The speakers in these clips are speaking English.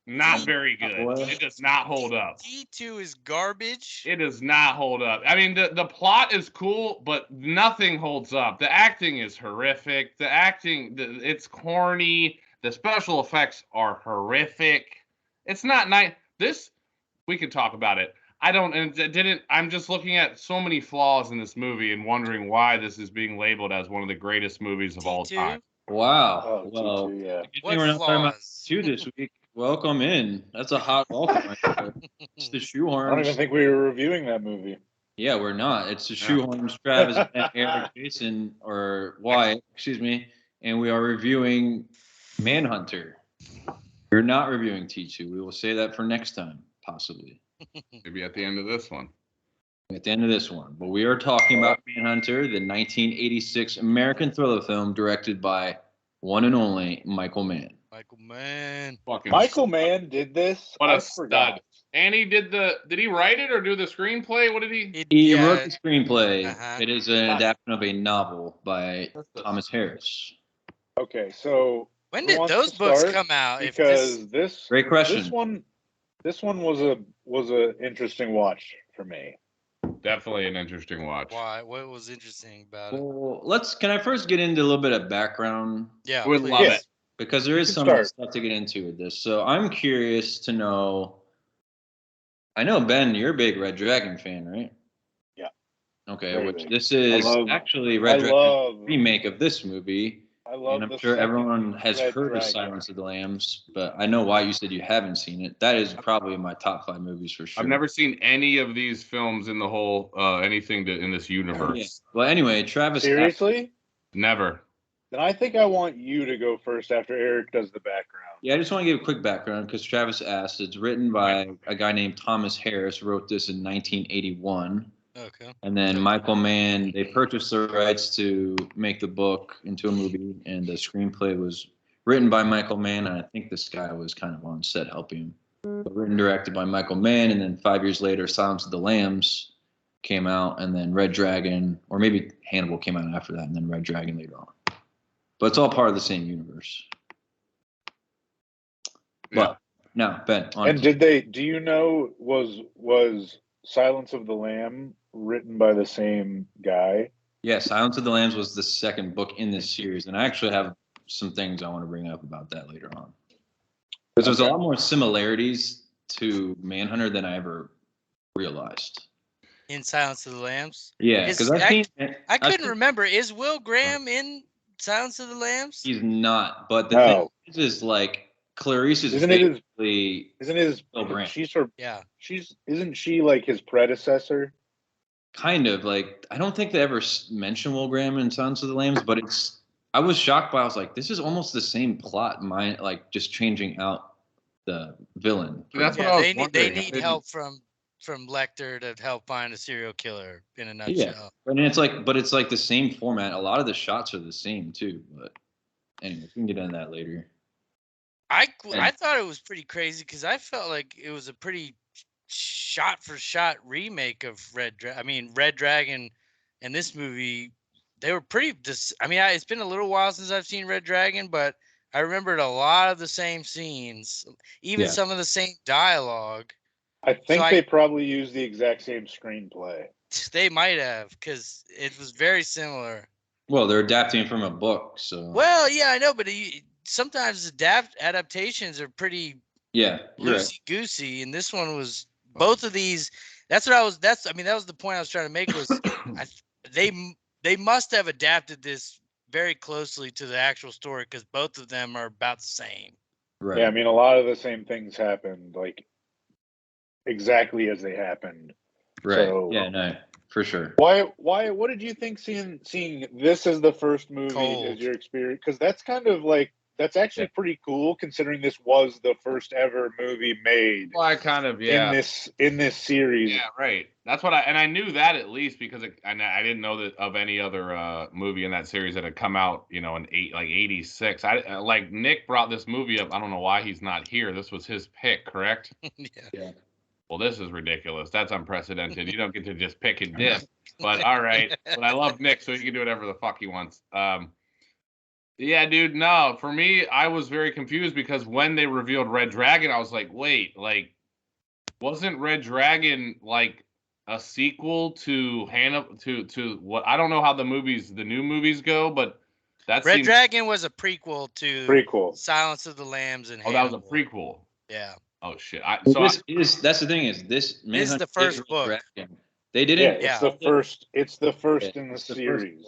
not very good. What? It does not hold up. T2 is garbage. It does not hold up. I mean, the plot is cool, but nothing holds up. The acting is horrific. It's corny. The special effects are horrific. It's not nice. We could talk about it. I'm just looking at so many flaws in this movie and wondering why this is being labeled as one of the greatest movies of all time. Wow. Oh, Well, T2, yeah. good thing we're not talking about flaws? two this week. Welcome in. That's a hot welcome right there. It's the I don't Shoehorns. even think we were reviewing that movie. Yeah, we're not. It's the Shoehorns, Travis, and Eric, Jason, or Wyatt, excuse me, and we are reviewing Manhunter. We're not reviewing T2. We will say that for next time, possibly. Maybe at the end of this one. At the end of this one. But we are talking about Manhunter, the 1986 American thriller film directed by one and only Michael Mann. Michael Mann. Michael Mann did this. What I a forgot. stud. And he did he write it or do the screenplay? What did he? He wrote the screenplay. Uh-huh. It is an adaptation of a novel by Thomas Harris. Okay, so When who did wants those to books start? come out? Because this Great question. this one was a interesting watch for me. Definitely an interesting watch. Why? What was interesting about it? Well, can I first get into a little bit of background? Yeah, I would please. love it. Because there is You some can start. stuff to get into with this. So I'm curious to know. I know, Ben, you're a big Red Dragon fan, right? Yeah. Okay, Very which big. this is actually Red Dragon remake of this movie. I love. And I'm the sure second everyone has Red heard of Dragon. Silence of the Lambs, but I know why you said you haven't seen it. That is probably in my top 5 movies for sure. I've never seen any of these films in the whole anything in this universe. Yeah. Well, anyway, Travis. Seriously? Never. Then I think I want you to go first after Eric does the background. Yeah, I just want to give a quick background because Travis asked. It's written by a guy named Thomas Harris. Wrote this in 1981. Okay. And then Michael Mann, they purchased the rights to make the book into a movie, and the screenplay was written by Michael Mann, and I think this guy was kind of on set helping him. But written and directed by Michael Mann, and then 5 years later, Silence of the Lambs came out, and then Red Dragon, or maybe Hannibal came out after that, and then Red Dragon later on. But it's all part of the same universe. But now, Ben. And do you know, was Silence of the Lamb written by the same guy? Yeah, Silence of the Lambs was the second book in this series, and I actually have some things I want to bring up about that later on. Because there's a lot more similarities to Manhunter than I ever realized. In Silence of the Lambs? Yeah, because I couldn't remember. Is Will Graham in Silence of the Lambs? He's not, but the thing is like Clarice is isn't she like his predecessor? Kind of like, I don't think they ever mention Will Graham in Silence of the Lambs, but I was shocked by, I was like, this is almost the same plot, like just changing out the villain. That's what I was wondering. They need help from Lecter to help find a serial killer in a nutshell. Yeah, and it's like the same format. A lot of the shots are the same too, but anyway, we can get into that later. I thought it was pretty crazy because I felt like it was a pretty shot-for-shot remake of Red Dragon and this movie. They were pretty. It's been a little while since I've seen Red Dragon, but I remembered a lot of the same scenes, even some of the same dialogue. I think they probably used the exact same screenplay. They might have, because it was very similar. Well, they're adapting from a book, so. Well, yeah, I know, but sometimes adaptations are pretty loosey-goosey, and this one was both of these. That was the point I was trying to make was they must have adapted this very closely to the actual story because both of them are about the same. Right. Yeah, I mean, a lot of the same things happened, like exactly as they happened. Right. So, yeah, no, for sure. Why? What did you think seeing this as the first movie as your experience? Because that's kind of like that's actually pretty cool considering this was the first ever movie made. Well, I kind of in this series. Yeah, right. That's what I knew that at least because I didn't know that of any other movie in that series that had come out, in 86. Like Nick brought this movie up. I don't know why he's not here. This was his pick, correct? Yeah. Well, this is ridiculous. That's unprecedented. You don't get to just pick and dip. But all right. But I love Nick, so he can do whatever the fuck he wants. Yeah, dude. No, for me, I was very confused because when they revealed Red Dragon, I was like, wait, like, wasn't Red Dragon like a sequel to Hannah to what? I don't know how the new movies go, but that Red seems. Dragon was a prequel to Silence of the Lambs and Oh, Hannibal. that was a prequel. Yeah. Oh shit! That's the thing is this is the first book. Dragon. They didn't. Yeah, it's the first. It's the first in the series.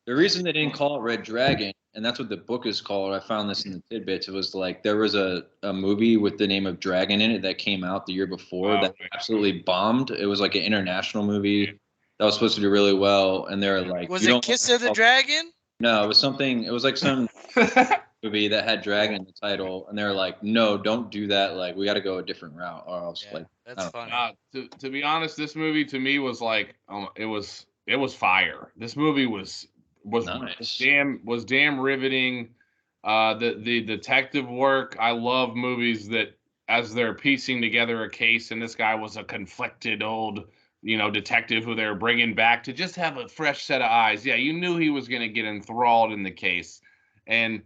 The reason they didn't call it Red Dragon, and that's what the book is called. I found this in the tidbits. It was like there was a movie with the name of Dragon in it that came out the year before that absolutely bombed. It was like an international movie that was supposed to do really well, and they're like, was it Kiss of the Dragon? No, it was something. It was like some movie that had dragon in the title, and they're like, no, don't do that. Like, we got to go a different route, or else like that's funny. To be honest, this movie to me was like, it was fire. This movie was nice. damn riveting. The detective work. I love movies that as they're piecing together a case, and this guy was a conflicted old detective who they're bringing back to just have a fresh set of eyes. Yeah, you knew he was going to get enthralled in the case. And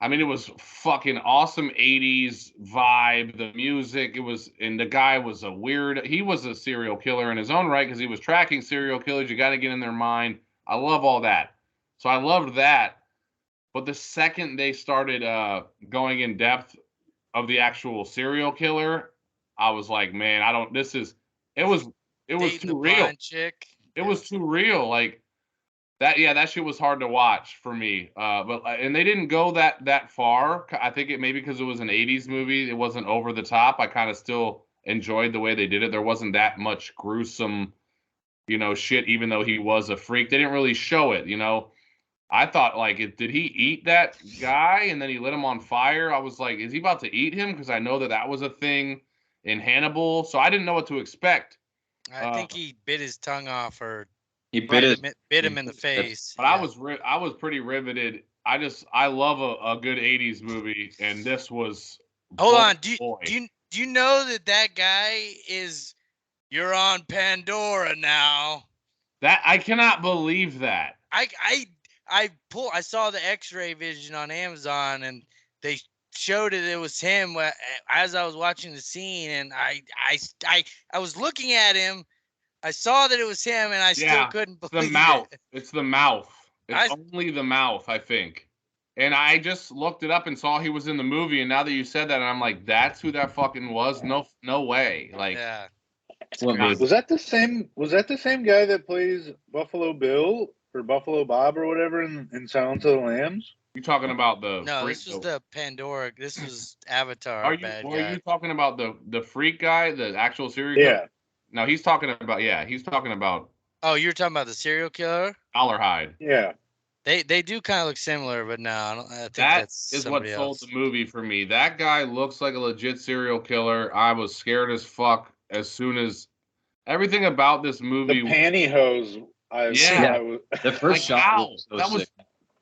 I mean, it was fucking awesome 80s vibe, the music. And the guy was he was a serial killer in his own right because he was tracking serial killers. You got to get in their mind. I love all that. So I loved that. But the second they started going in depth of the actual serial killer, I was like, man, it was too real. It was too real. Like that. Yeah, that shit was hard to watch for me. And they didn't go that far. I think it maybe because it was an 80s movie. It wasn't over the top. I kind of still enjoyed the way they did it. There wasn't that much gruesome, shit, even though he was a freak. They didn't really show it, I thought, like, did he eat that guy and then he lit him on fire? I was like, is he about to eat him? Because I know that was a thing in Hannibal. So I didn't know what to expect. I think he bit his tongue off, or he bit him in the face. But yeah. I was pretty riveted. I love a good 80s movie, and this was. Hold on, do you know that guy is? You're on Pandora now. That I cannot believe that. I saw the X-ray vision on Amazon, and they showed it was him as I was watching the scene, and I was looking at him. I saw that it was him, and I still couldn't believe the mouth. it. It's the mouth. It's only the mouth, I think. And I just looked it up and saw he was in the movie, and now that you said that, I'm like, that's who that fucking was? No way. Like, yeah. Was that the same guy that plays Buffalo Bill or Buffalo Bob or whatever in Silence of the Lambs? You talking about the? No, this was the Pandora. This was Avatar. Are you talking about the freak guy, the actual serial killer? Yeah. No, he's talking about. Oh, you're talking about the serial killer? Dollarhide. Yeah. They do kind of look similar, but no, I think that that's is what sold else. the movie for me. That guy looks like a legit serial killer. I was scared as fuck as soon as everything about this movie. The pantyhose. The first shot was sick.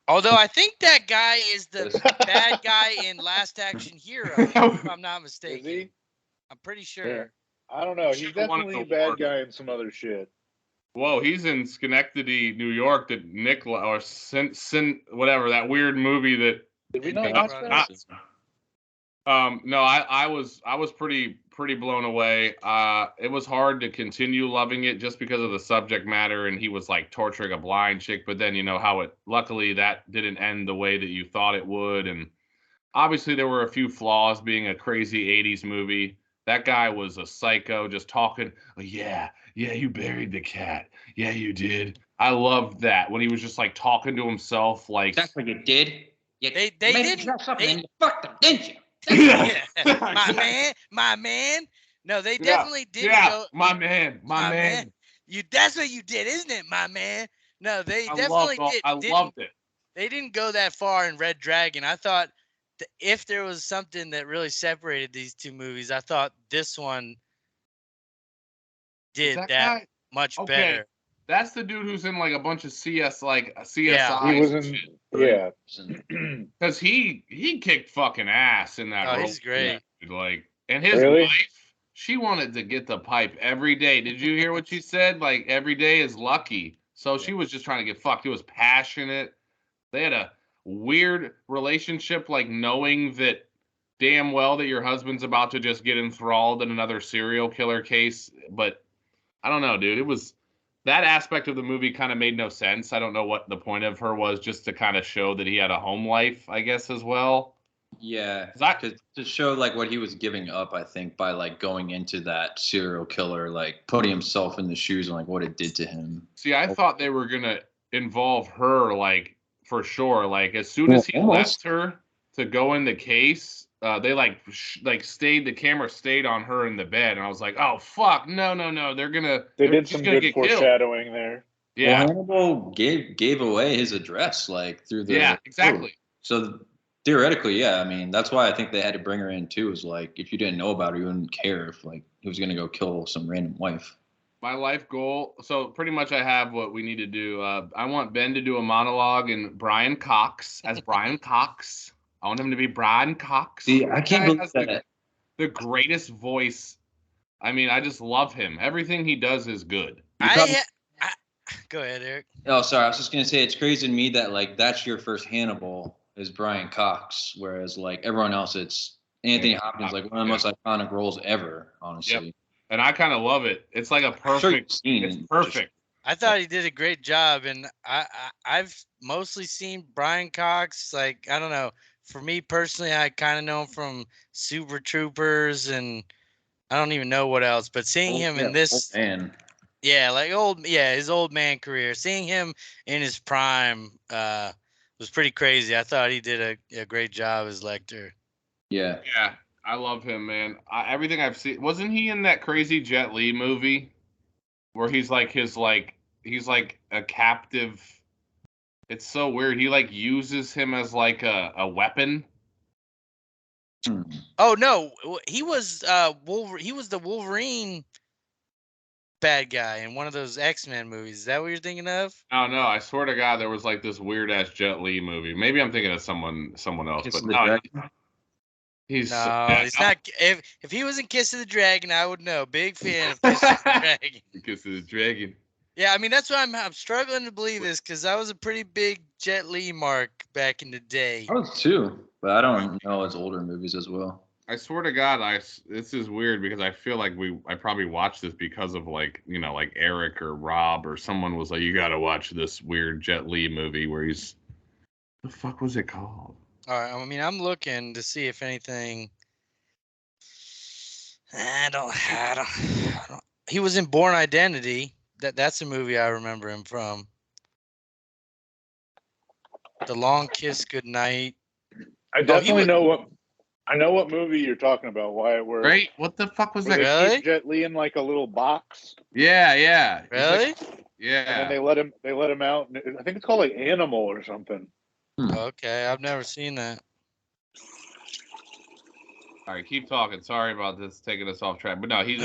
Although I think that guy is the bad guy in Last Action Hero, if I'm not mistaken. Is he? I'm pretty sure. Yeah. I don't know. He's definitely a bad guy in some other shit. Whoa, he's in Schenectady, New York. That or whatever, that weird movie that. Did we not watch that? No, I was pretty blown away. It was hard to continue loving it just because of the subject matter, and he was like torturing a blind chick. But then luckily that didn't end the way that you thought it would, and obviously there were a few flaws being a crazy 80s movie. That guy was a psycho, just talking. Oh, yeah, you buried the cat. Yeah, you did. I loved that when he was just like talking to himself, like. That's what you did. They didn't. You fucked them, didn't you? Yeah. my man. No, they definitely did. Yeah, my man. That's what you did, isn't it, my man? No, they definitely did. I loved it. They didn't go that far in Red Dragon. I thought if there was something that really separated these two movies, I thought this one did that much better. That's the dude who's in like a bunch of CSI. Yeah, he was in. Yeah, because he kicked fucking ass in that role. He's great. And his wife, she wanted to get the pipe every day. Did you hear what she said? Like every day is lucky. So she was just trying to get fucked. It was passionate. They had a weird relationship, like knowing that damn well that your husband's about to just get enthralled in another serial killer case. But I don't know, dude. It was that aspect of the movie kind of made no sense. I don't know what the point of her was, just to kind of show that he had a home life, I guess, as well. Yeah, to show like what he was giving up, I think, by like going into that serial killer, like putting himself in the shoes and like what it did to him. See, I thought they were gonna involve her, like for sure. Like as soon as he left her to go in the case, they stayed. The camera stayed on her in the bed, and I was like, oh fuck, no, they're gonna. They did some good foreshadowing killed. There. Yeah, well, Hannibal gave away his address like through the exactly. So theoretically, yeah. I mean, that's why I think they had to bring her in too. Is like if you didn't know about her, you wouldn't care if like he was gonna go kill some random wife. My life goal. So pretty much, I have what we need to do. I want Ben to do a monologue and Brian Cox as Brian Cox. I want him to be Brian Cox. See, I can't believe that. The greatest voice. I mean, I just love him. Everything he does is good. Go ahead, Eric. Oh, sorry. I was just gonna say it's crazy to me that like that's your first Hannibal is Brian Cox, whereas like everyone else, it's Anthony Hopkins, like one of the most iconic roles ever, honestly. Yep. And I kind of love it. It's like a perfect scene. It's perfect. I thought he did a great job, and I've mostly seen Brian Cox. Like, I don't know. For me personally, I kind of know him from Super Troopers, and I don't even know what else. But seeing him in this, his old man career, seeing him in his prime was pretty crazy. I thought he did a great job as Lecter. Yeah. Yeah. I love him, man. Everything I've seen. Wasn't he in that crazy Jet Li movie where he's like he's like a captive? It's so weird. He like uses him as like a weapon. Oh no, he was he was the Wolverine bad guy in one of those X-Men movies. Is that what you're thinking of? Oh no, I swear to God, there was like this weird ass Jet Li movie. Maybe I'm thinking of someone else, but no. He's not. If he was in Kiss of the Dragon, I would know. Big fan of Kiss of the Dragon. Kiss of the Dragon. Yeah, I mean that's what I'm struggling to believe this because I was a pretty big Jet Li mark back in the day. I was too, but I don't know his older movies as well. I swear to God, this is weird because I feel like I probably watched this because of like Eric or Rob or someone was like, you got to watch this weird Jet Li movie where he's, the fuck was it called? All right, I mean, I'm looking to see if anything. I don't. He was in Born Identity. That's a movie I remember him from. The Long Kiss Goodnight. I definitely know what movie you're talking about. Wyatt, where right? What the fuck was that? Really? Jet Li in like a little box. Yeah. Really? Yeah. And then they let him out. I think it's called like Animal or something. Okay, I've never seen that. All right, keep talking. Sorry about this taking us off track, but no, he's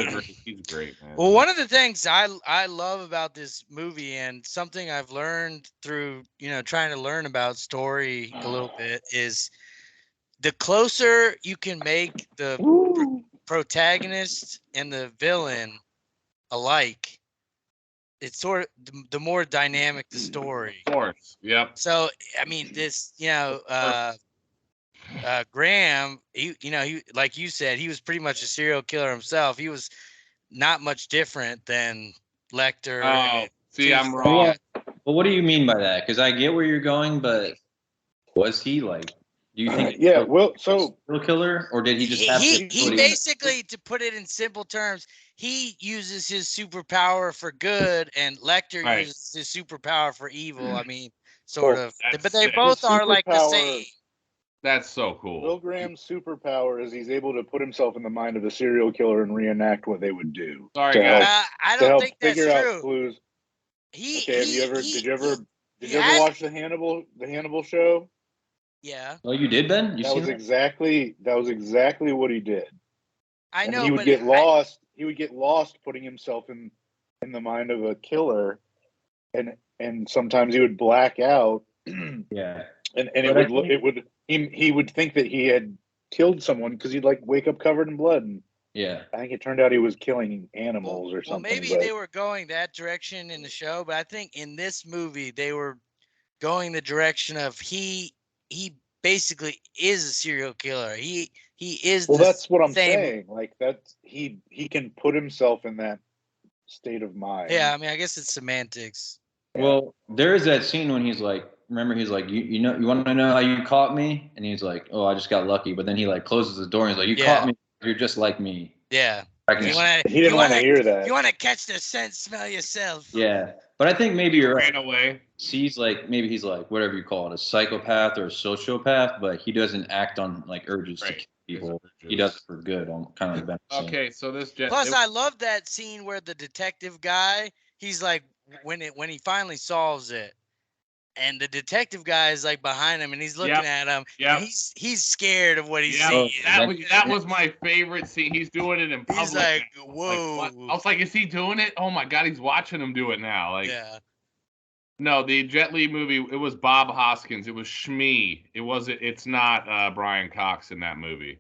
great, man. Well, one of the things I love about this movie and something I've learned through trying to learn about story a little bit is the closer you can make the protagonist and the villain alike, it's sort of the more dynamic the story. Of course, yep. So I mean, this Graham, he like you said, he was pretty much a serial killer himself. He was not much different than Lecter. Oh, see, I'm wrong. Well, what do you mean by that? Because I get where you're going, but was he like? Do you think? So serial killer, or did he just have he basically, to put it in simple terms, he uses his superpower for good, and Lecter uses his superpower for evil. I mean, sort of, but they both are like the same. That's so cool. Will Graham's superpower is he's able to put himself in the mind of a serial killer and reenact what they would do. Sorry, guys. I don't think that's figure true. Out clues. Did you ever watch the Hannibal show? Yeah. Oh, you did, Ben? That was exactly what he did. I know. He would get lost. He would get lost putting himself in the mind of a killer, and sometimes he would black out. Yeah. And he would think that he had killed someone because he'd like wake up covered in blood. And yeah. I think it turned out he was killing animals or something. Well, maybe they were going that direction in the show, but I think in this movie they were going the direction of he he basically is a serial killer. He is. Well, that's what I'm same. saying. Like that's he can put himself in that state of mind. Yeah, I mean, I guess it's semantics. Well, there is that scene when he's like, remember, he's like, you know, you want to know how you caught me? And he's like, oh, I just got lucky. But then he like closes the door and he's like, you caught me. You're just like me. Yeah. He didn't want to hear that. You want to catch the scent, smell yourself. Yeah. But I think maybe you're ran right. away. He's like, maybe he's like, whatever you call it, a psychopath or a sociopath, but he doesn't act on like urges to kill people. He does it for good on kind of the Okay, so this Plus, I love that scene where the detective guy, he's like, when he finally solves it, and the detective guy is like behind him and he's looking at him. Yeah. He's scared of what he's seeing. That was my favorite scene. He's doing it in public. He's like, whoa. Like, I was like, is he doing it? Oh my God, he's watching him do it now. Like, no, the Jet Li movie, it was Bob Hoskins. It was Shmee. It's not Brian Cox in that movie.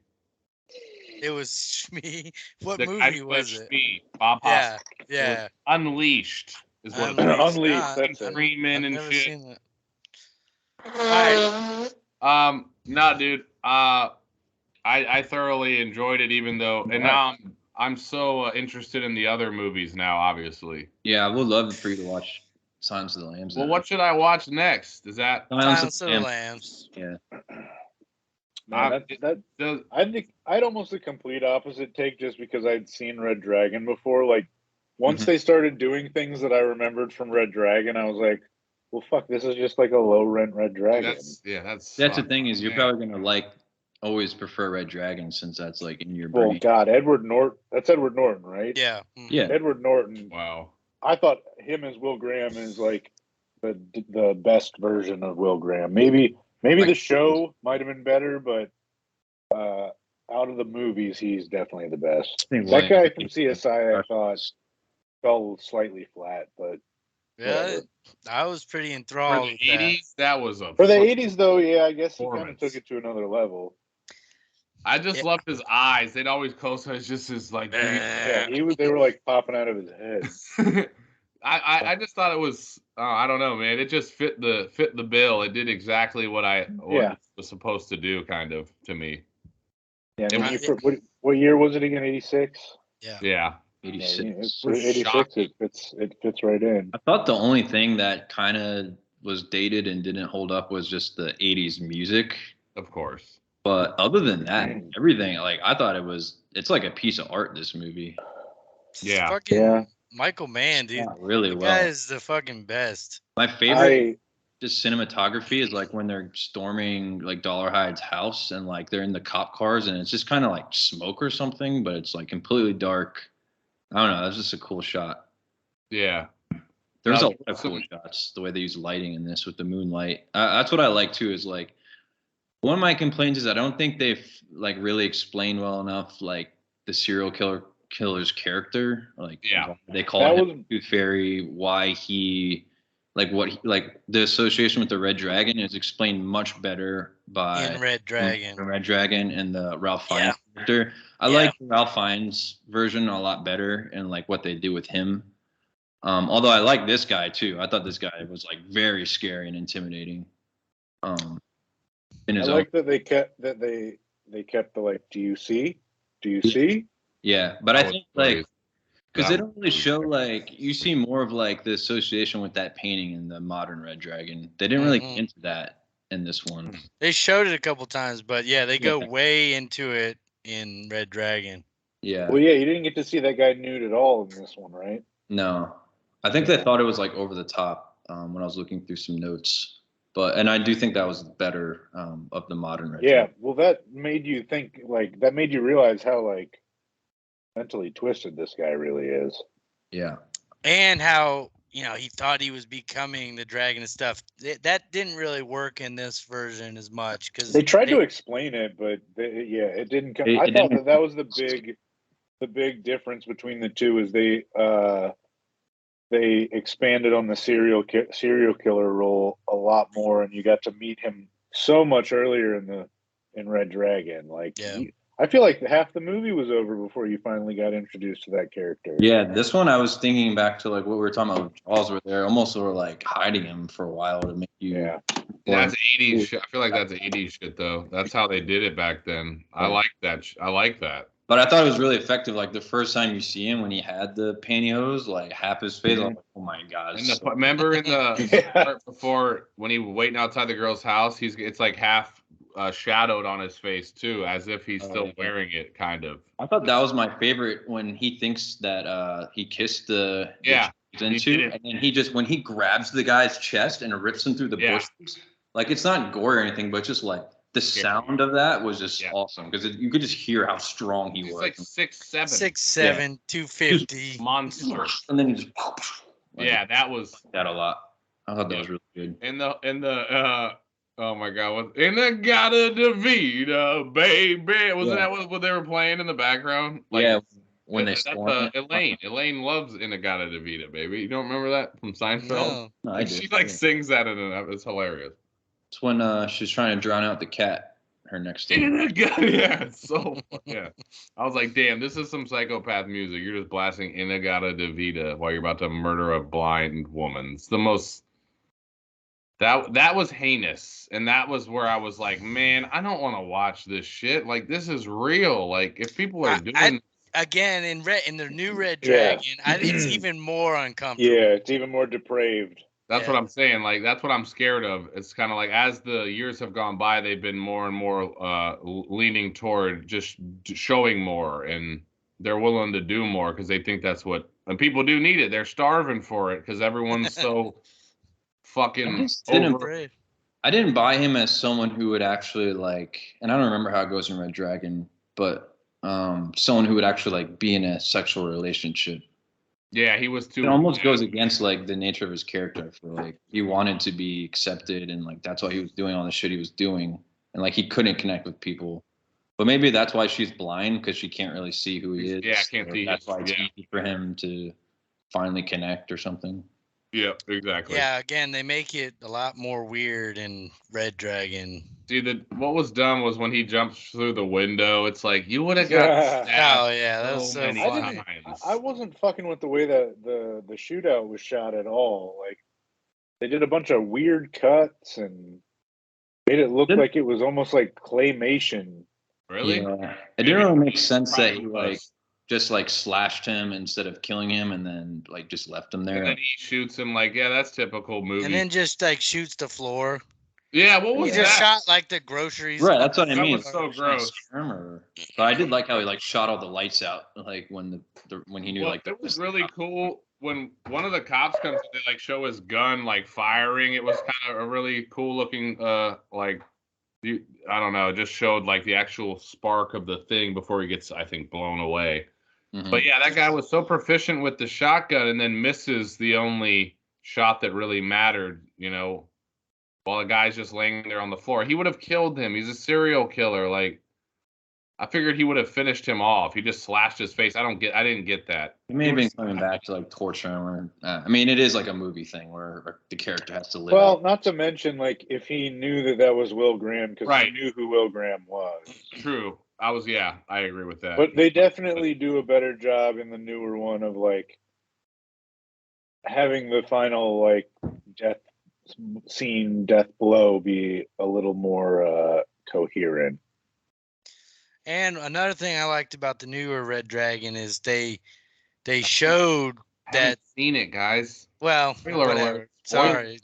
It was Shmee. What movie was it? Shmee. Bob Hoskins. Yeah. Unleashed is what it was. Unleashed. That's Freeman and shit. Seen that. All right. No, dude. I thoroughly enjoyed it, even though, and now I'm so interested in the other movies now. Obviously. Yeah, I would love for you to watch Silence of the Lambs. Well, what should I watch next? Is that Silence of the Lambs? Yeah. I'd almost a complete opposite take just because I'd seen Red Dragon before. Like once they started doing things that I remembered from Red Dragon, I was like, well, fuck, this is just like a low rent Red Dragon. That's the thing is you're probably gonna always prefer Red Dragon since that's like in your brain. Well, God, Edward Norton. That's Edward Norton, right? Yeah. Yeah. Edward Norton. Wow. I thought him as Will Graham is like the best version of Will Graham. Maybe the show might have been better, but out of the movies, he's definitely the best. That guy from CSI, I thought, fell slightly flat, but yeah, I was pretty enthralled. For the 80s, that was for the 80s, though. Yeah, I guess he kind of took it to another level. I just loved his eyes. They'd always close eyes, just his like. Yeah, they were like popping out of his head. I just thought it was. I don't know, man. It just fit the bill. It did exactly what it was supposed to do, kind of, to me. Yeah. What year was it again? 86. Yeah. 86. 86. It fits right in. I thought the only thing that kind of was dated and didn't hold up was just the 80s music. Of course. But other than that, everything, like, I thought it's like a piece of art, this movie. Yeah. Michael Mann, dude. Yeah, really the well. guy is the fucking best. My favorite just cinematography is like when they're storming like Dollarhide's house and like they're in the cop cars and it's just kind of like smoke or something, but it's like completely dark. I don't know. That's just a cool shot. Yeah. There's a lot of cool shots. The way they use lighting in this with the moonlight. That's what I like too. Is like one of my complaints is I don't think they've like really explained well enough like the serial killer's character. Like they call him Tooth Fairy. Why he like the association with the Red Dragon is explained much better by Red Dragon. Red Dragon and the Ralph Fiennes character. I like Ralph Fiennes' version a lot better and like what they do with him. Although I like this guy too. I thought this guy was like very scary and intimidating. I like that they kept the like, do you see? Yeah, but I think like because they don't really show like you see more of like the association with that painting in the modern Red Dragon. They didn't really get into that in this one. They showed it a couple times, but they go way into it in Red Dragon. Yeah. Well, you didn't get to see that guy nude at all in this one, right? No, I think they thought it was like over the top when I was looking through some notes. And I do think that was better of the modern Red Dragon. Well, that made you think that made you realize how like mentally twisted this guy really is. Yeah. And how, he thought he was becoming the dragon and stuff. That didn't really work in this version as much because they tried to explain it, but it didn't come. I thought that was the big difference between the two is they expanded on the serial killer role a lot more, and you got to meet him so much earlier in Red Dragon. I feel like half the movie was over before you finally got introduced to that character. Yeah, this one I was thinking back to like what we were talking about. Charles were there, almost were like hiding him for a while to make you. Yeah. That's 80s shit. I feel like that's 80s shit though. That's how they did it back then. I like that. I like that. But I thought it was really effective. Like the first time you see him when he had the pantyhose, like half his face, I was like, oh my god. And remember in the part before when he was waiting outside the girl's house, it's like half shadowed on his face too, as if he's still wearing it, kind of. I thought that was my favorite when he thinks that he kissed the into, and then he just when he grabs the guy's chest and rips him through the bushes, like it's not gore or anything, but just like the sound of that was just awesome because you could just hear how strong he was. Like 6'7", 6'7", 250 monster, and then he just that was that a lot. I thought that was really good. In the oh my god, in the Gata Davida, baby, wasn't that what they were playing in the background? Like, when they storm Elaine loves In the Gata Davida, baby. You don't remember that from Seinfeld? No, like, she sings that in it. It's hilarious. It's when she's trying to drown out the cat. Her next day. It's so I was like, damn, this is some psychopath music. You're just blasting In the Gata Davida while you're about to murder a blind woman. It's the most. That was heinous, and that was where I was like, man, I don't want to watch this shit. Like, this is real. Like, if people are doing again in the new Red Dragon, it's even more uncomfortable. Yeah, it's even more depraved. That's what I'm saying. Like, that's what I'm scared of. It's kind of like as the years have gone by, they've been more and more leaning toward just showing more, and they're willing to do more because they think that's what. And people do need it. They're starving for it because everyone's so fucking I didn't buy him as someone who would actually like, and I don't remember how it goes in Red Dragon, but someone who would actually like be in a sexual relationship. Yeah, he was too. It almost goes against like the nature of his character. For like he wanted to be accepted, and like that's why he was doing all the shit he was doing, and like he couldn't connect with people. But maybe that's why she's blind because she can't really see who he is. Yeah, can't see. That's why it's easy for him to finally connect or something. Yeah, exactly. Yeah, again, they make it a lot more weird in Red Dragon. See, what was dumb was when he jumps through the window. It's like you would have got stabbed. Oh yeah, that was so funny. I wasn't fucking with the way that the shootout was shot at all. Like they did a bunch of weird cuts and made it look like it was almost like claymation. Really? Yeah. It didn't really make sense that he like just like slashed him instead of killing him and then like just left him there. And then he shoots him like, that's typical movie. And then just like shoots the floor. Yeah, what was he that? Just shot like the groceries. Right, that's what I mean. That was so gross. But I did like how he like shot all the lights out, like when when he knew like it was really cool when one of the cops comes. They like show his gun like firing. It was kind of a really cool looking like. I don't know. It just showed like the actual spark of the thing before he gets, I think, blown away. Mm-hmm. But yeah, that guy was so proficient with the shotgun and then misses the only shot that really mattered, while the guy's just laying there on the floor. He would have killed him. He's a serial killer. Like, I figured he would have finished him off. He just slashed his face. I didn't get that. He may have been coming back to like torture him. Or, I mean, it is like a movie thing where the character has to live. Well, not to mention like if he knew that was Will Graham because he knew who Will Graham was. True. I agree with that. But they definitely do a better job in the newer one of like having the final like death blow be a little more coherent. And another thing I liked about the newer Red Dragon is they showed that. I haven't seen it, guys. Well, alert. Sorry.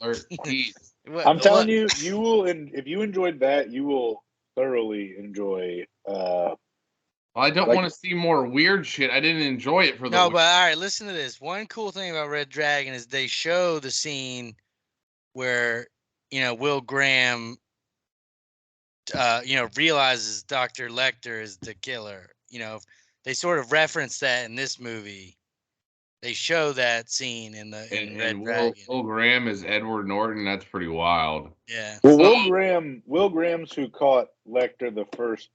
I'm telling you, you will. If you enjoyed that, you will thoroughly enjoy. I don't want to see more weird shit. I didn't enjoy it for the. No, but all right, listen to this. One cool thing about Red Dragon is they show the scene where Will Graham. Realizes Dr. Lecter is the killer. They sort of reference that in this movie. They show that scene in Red Dragon. Will Graham is Edward Norton. That's pretty wild. Yeah. Well, Will Graham's who caught Lecter the first,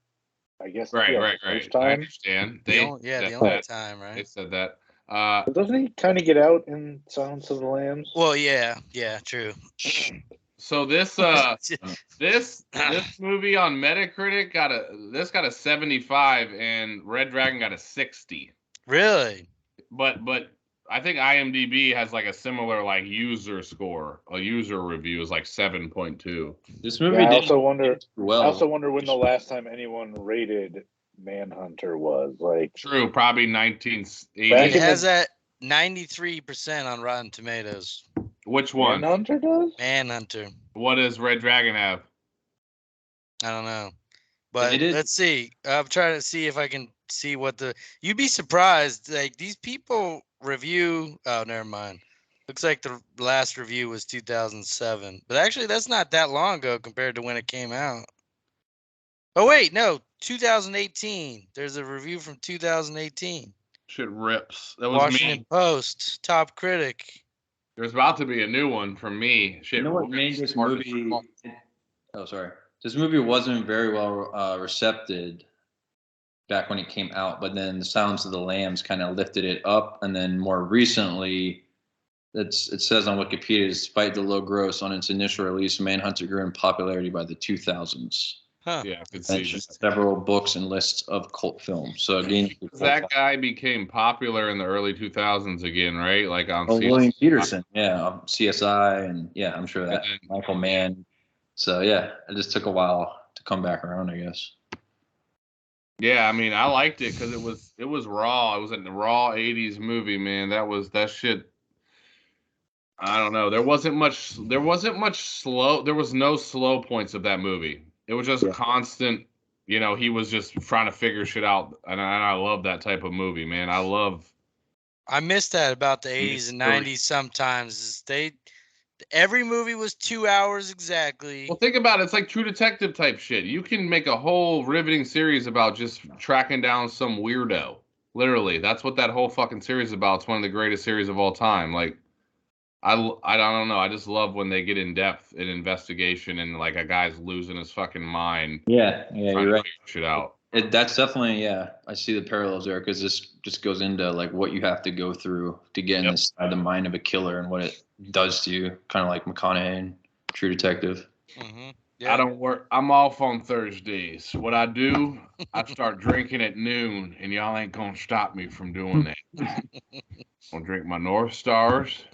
I guess. Right. First time. I understand. The only time, right? They said that. Doesn't he kind of get out in Silence of the Lambs? Well, yeah, true. So this this movie on Metacritic got a 75 and Red Dragon got a 60. Really? But I think IMDb has like a similar like user score. A user review is like 7.2. This movie Yeah, I did also wonder. well. I also wonder when the last time anyone rated Manhunter was. Like, True, probably 1980. Back It in has the- that 93% on Rotten Tomatoes. Which one? Manhunter does. Manhunter. What does Red Dragon have? I don't know. But It is- let's see. I'm trying to see if I can see what the. You'd be surprised. Like these people review. Oh, never mind. Looks like the last review was 2007. But actually, that's not that long ago compared to when it came out. Oh, wait. No. 2018. There's a review from 2018. Shit rips. That was Washington me. Post. Top critic. There's about to be a new one from me. Shit You know what rips. made this Hardest movie? of all. Oh, sorry. This movie wasn't very well recepted back when it came out, but then the Silence of the Lambs kind of lifted it up, and then more recently, it says on Wikipedia, despite the low gross on its initial release, Manhunter grew in popularity by the 2000s. Huh. Yeah, I could see Mentioned that. several books and lists of cult films. So again, That guy became popular in the early 2000s again, right? Like on Oh, CSI. William Peterson, yeah, CSI, and yeah, I'm sure that And then- Michael Mann. So yeah, it just took a while to come back around, I guess. Yeah, I mean, I liked it because it was raw. It was a raw 80s movie, man. That shit. I don't know. There wasn't much slow. There was no slow points of that movie. It was just Yeah. constant. You know, he was just trying to figure shit out, and I love that type of movie, man. I miss that about the 80s and Story. 90s sometimes. Every movie was 2 hours exactly. Well, think about it. It's like True Detective type shit. You can make a whole riveting series about just tracking down some weirdo. Literally, that's what that whole fucking series is about. It's one of the greatest series of all time. Like, I don't know. I just love when they get in depth in investigation and like a guy's losing his fucking mind Yeah, trying you're to right. figure shit out. That's definitely, yeah, I see the parallels there because this just goes into like what you have to go through to get in the mind of a killer and what it does to you, kind of like McConaughey and True Detective. Mm-hmm. I don't work. I'm off on Thursdays. What I do, I start drinking at noon, and y'all ain't gonna stop me from doing that. I'll drink my North Stars.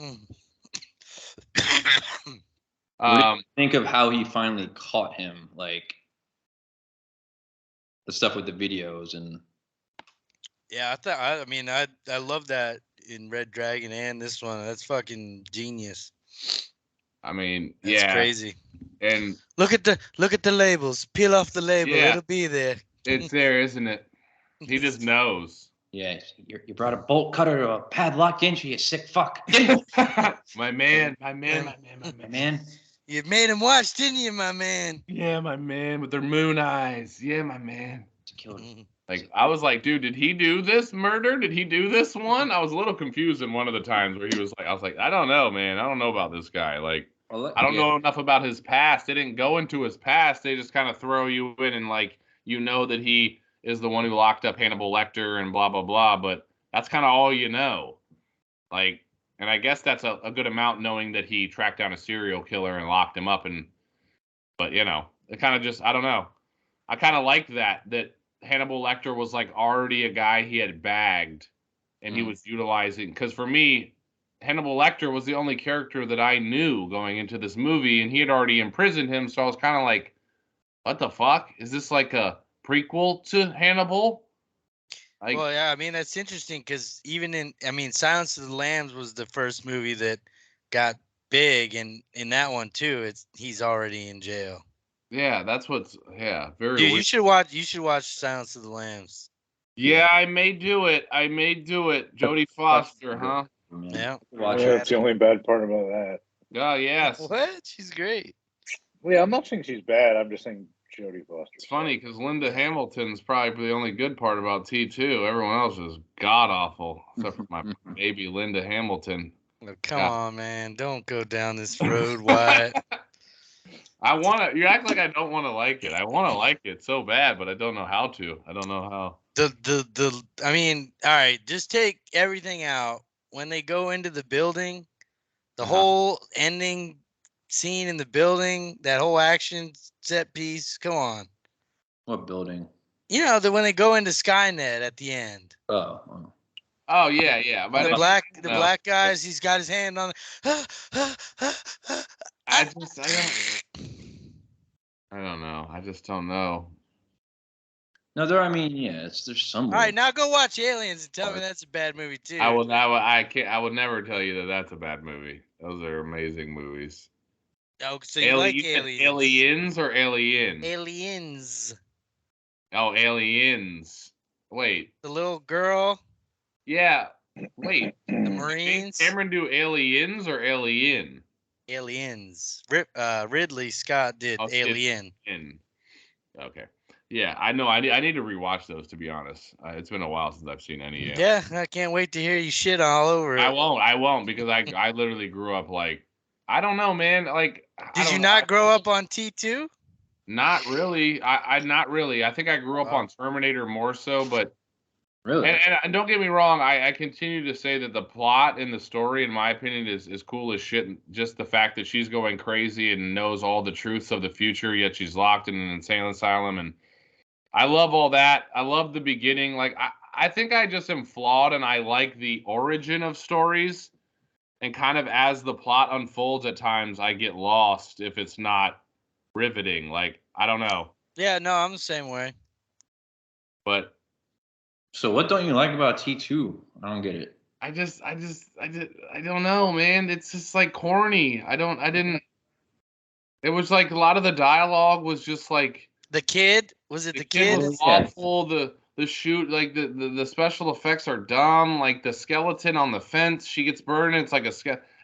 What do you think of how he finally caught him? Like the stuff with the videos and Yeah, I love that in Red Dragon and this one. That's fucking genius. I mean, That's yeah, crazy. and Look at the labels. Peel off the label. Yeah. It'll be there. it's there, isn't it? He just knows. yeah, you brought a bolt cutter to a padlock inch, you sick fuck. My man. Man, You made him watch, didn't you, my man? Yeah, my man with their moon eyes. Yeah, my man. killed him. Like, I was like, dude, did he do this murder? Did he do this one? I was a little confused in one of the times where he was like, I was like, I don't know, man. I don't know about this guy. Like, I don't know enough about his past. They didn't go into his past. They just kind of throw you in and like, you know that he is the one who locked up Hannibal Lecter and blah, blah, blah. But that's kind of all you know. Like, and I guess that's a good amount knowing that he tracked down a serial killer and locked him up. But you know, it kind of just, I don't know. I kind of liked that Hannibal Lecter was like already a guy he had bagged and he was utilizing. Because for me, Hannibal Lecter was the only character that I knew going into this movie, and he had already imprisoned him. So I was kind of like, what the fuck? Is this like a prequel to Hannibal? Like, Well, yeah, I mean, that's interesting because Silence of the Lambs was the first movie that got big, and in that one too, he's already in jail. yeah, that's very Dude, weird. you should watch Silence of the Lambs. Yeah, I may do it. Jodie Foster, huh? Yeah. Watch Yeah, it. that's the only bad part about that. Oh, yes. What? She's great. Well, yeah, I'm not saying she's bad. I'm just saying Jodie Foster. It's funny because Linda Hamilton's probably the only good part about T2. Everyone else is god awful, except for my baby Linda Hamilton. Oh, come on, man. Don't go down this road, Wyatt. You act like I don't want to like it. I want to like it so bad, but I don't know how to. I don't know how. All right, just take everything out. When they go into the building, the whole ending scene in the building, that whole action set piece. Come on. What building? You know, when they go into Skynet at the end. Oh. Oh yeah, yeah. And But the black guys, he's got his hand on. I don't know. I just don't know. No, there's some. All right, now go watch Aliens and tell me that's a bad movie too. I would never tell you that that's a bad movie. Those are amazing movies. Oh, so you like Aliens? Aliens or Alien? Aliens. Oh, Aliens. Wait. The little girl. Yeah. Wait. The Marines. Did Cameron do Aliens or Alien? Aliens. Ridley Scott did Alien. Okay. Yeah, I know. I need to rewatch those, to be honest. It's been a while since I've seen any. Yeah, I can't wait to hear you shit all over it. I won't because I literally grew up like, I don't know, man. Like, did you not grow up on T2? Not really. I not really. I think I grew up on Terminator more so, but really. And don't get me wrong. I continue to say that the plot and the story, in my opinion, is cool as shit. Just the fact that she's going crazy and knows all the truths of the future, yet she's locked in an insane asylum, and I love all that. I love the beginning. Like I think I just am flawed, and I like the origin of stories, and kind of as the plot unfolds, at times I get lost if it's not riveting. Like, I don't know. Yeah, no, I'm the same way. But so what don't you like about T2? I don't get it. I don't know, man. It's just like corny. It was like a lot of the dialogue was just like the kid. Was it the kid? Was awful. The shoot, like the special effects are dumb. Like the skeleton on the fence, she gets burned. It's like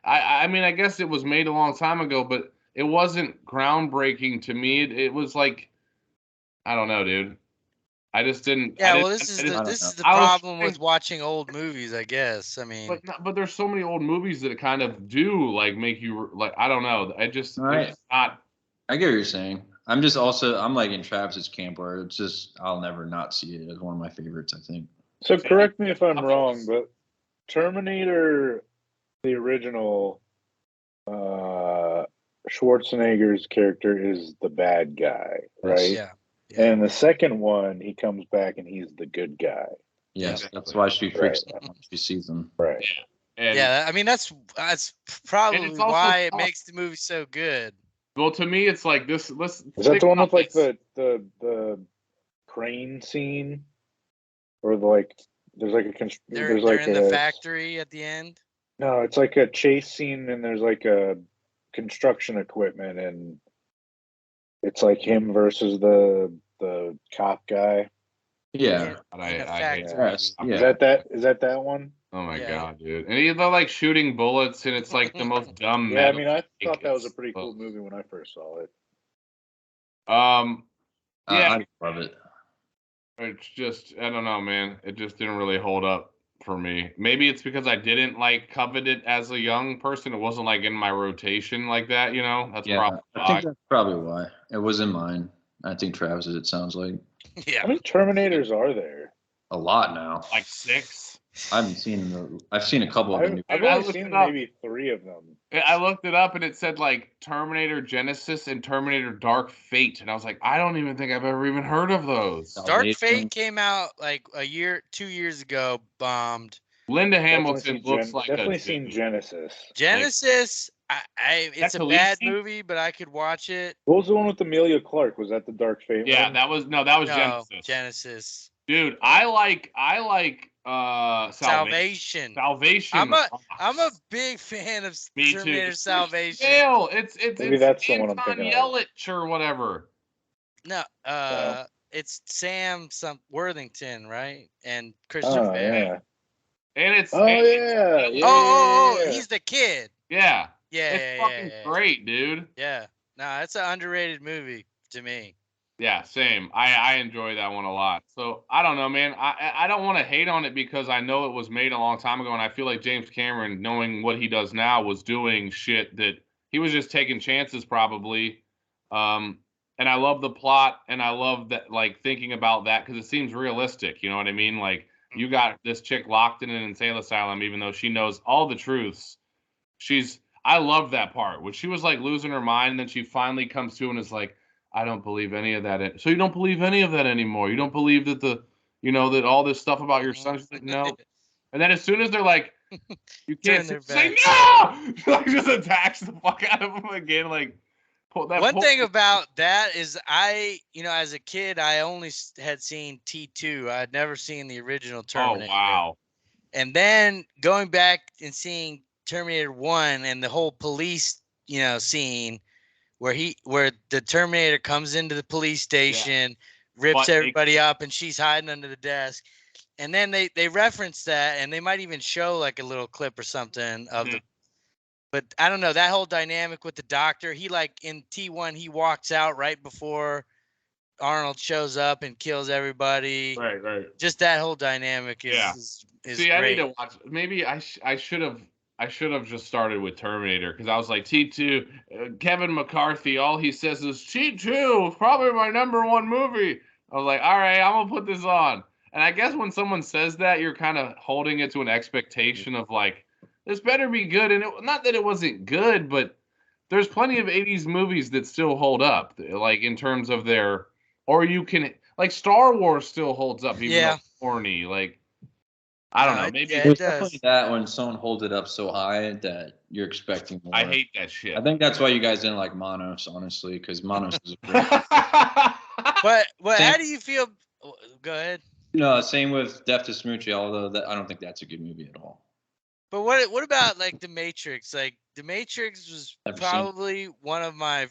I mean, I guess it was made a long time ago, but it wasn't groundbreaking to me. It was like, I don't know, dude. I just didn't. Yeah, well, this is the problem with watching old movies, I guess. I mean, but there's so many old movies that kind of do like make you like, I don't know. It's just not. I get what you're saying. I'm like in Travis's camp where it's just I'll never not see it as one of my favorites, I think. So correct me if I'm wrong, but Terminator, the original, Schwarzenegger's character is the bad guy, right? Yeah. And the second one, he comes back and he's the good guy. Yes, that's why she freaks out when she sees him. Right. Yeah, I mean that's probably why it makes the movie so good. Well, to me, it's like this. Is that the one with like the crane scene, or there's like they're in the factory at the end? No, it's like a chase scene, and there's like a construction equipment, and it's like him versus the cop guy. Yeah. Is that that one? Oh my god, dude! And they're like shooting bullets, and it's like the most dumb. Yeah, I mean, I thought that was a pretty cool movie when I first saw it. Yeah, I love it. It's just, I don't know, man. It just didn't really hold up for me. Maybe it's because I didn't like covet it as a young person. It wasn't like in my rotation like that, you know. That's probably why. I think that's probably why. It was in mine. I think Travis's. It sounds like. Yeah. How many Terminators are there? A lot now. Like 6. I've seen a couple of them. I've only seen maybe 3 of them. I looked it up and it said like Terminator Genesis and Terminator Dark Fate, and I was like, I don't even think I've ever even heard of those. Dark Fate came out like 2 years ago, bombed. Linda Hamilton looks like definitely seen Genesis. Genesis, it's a bad movie, but I could watch it. What was the one with Emilia Clarke? Was that the Dark Fate? Yeah, one? that was Genesis. Genesis. Dude, I like Salvation. Salvation. I'm a big fan of Terminator Salvation. Maybe that's the one I'm thinking of. Yelich or whatever. No, it's Sam Worthington, right? And Christian Bale. Yeah. And it's he's the kid. Yeah. Yeah, it's fucking great, dude. Yeah. No, it's an underrated movie to me. Yeah, same. I enjoy that one a lot. So I don't know, man. I don't want to hate on it because I know it was made a long time ago, and I feel like James Cameron, knowing what he does now, was doing shit that he was just taking chances probably. And I love the plot, and I love that, like, thinking about that because it seems realistic. You know what I mean? Like, you got this chick locked in an insane asylum, even though she knows all the truths. I loved that part when she was like losing her mind, and then she finally comes to and is like, "I don't believe any of that." So you don't believe any of that anymore. You don't believe that that all this stuff about your son. She's like, "No." And then as soon as they're like, "You can't," she's like, "No!" She like just attacks the fuck out of him again. Like, one thing about that is as a kid, I only had seen T2. I had never seen the original Terminator. Oh wow! And then going back and seeing Terminator 1 and the whole police, scene where the Terminator comes into the police station, rips everybody up, and she's hiding under the desk. And then they reference that, and they might even show like a little clip or something of the. But I don't know, that whole dynamic with the doctor. He like in T1, he walks out right before Arnold shows up and kills everybody. Right. Just that whole dynamic is See, great. I need to watch. Maybe I should have just started with Terminator because I was like T2. Kevin McCarthy, all he says is T2, probably my #1 movie. I was like, all right, I'm gonna put this on. And I guess when someone says that, you're kind of holding it to an expectation of like, this better be good. And not that it wasn't good, but there's plenty of 80s movies that still hold up, like in terms of or you can, like Star Wars still holds up, even though it's corny. Like, I don't know. Maybe it does. Definitely that when someone holds it up so high that you're expecting more. I hate that shit. I think that's why you guys didn't like Monos, honestly, because Monos is a great. But how do you feel? Go ahead. No, same with Death to Smoochie, although I don't think that's a good movie at all. But what about like The Matrix? Like The Matrix was probably one of my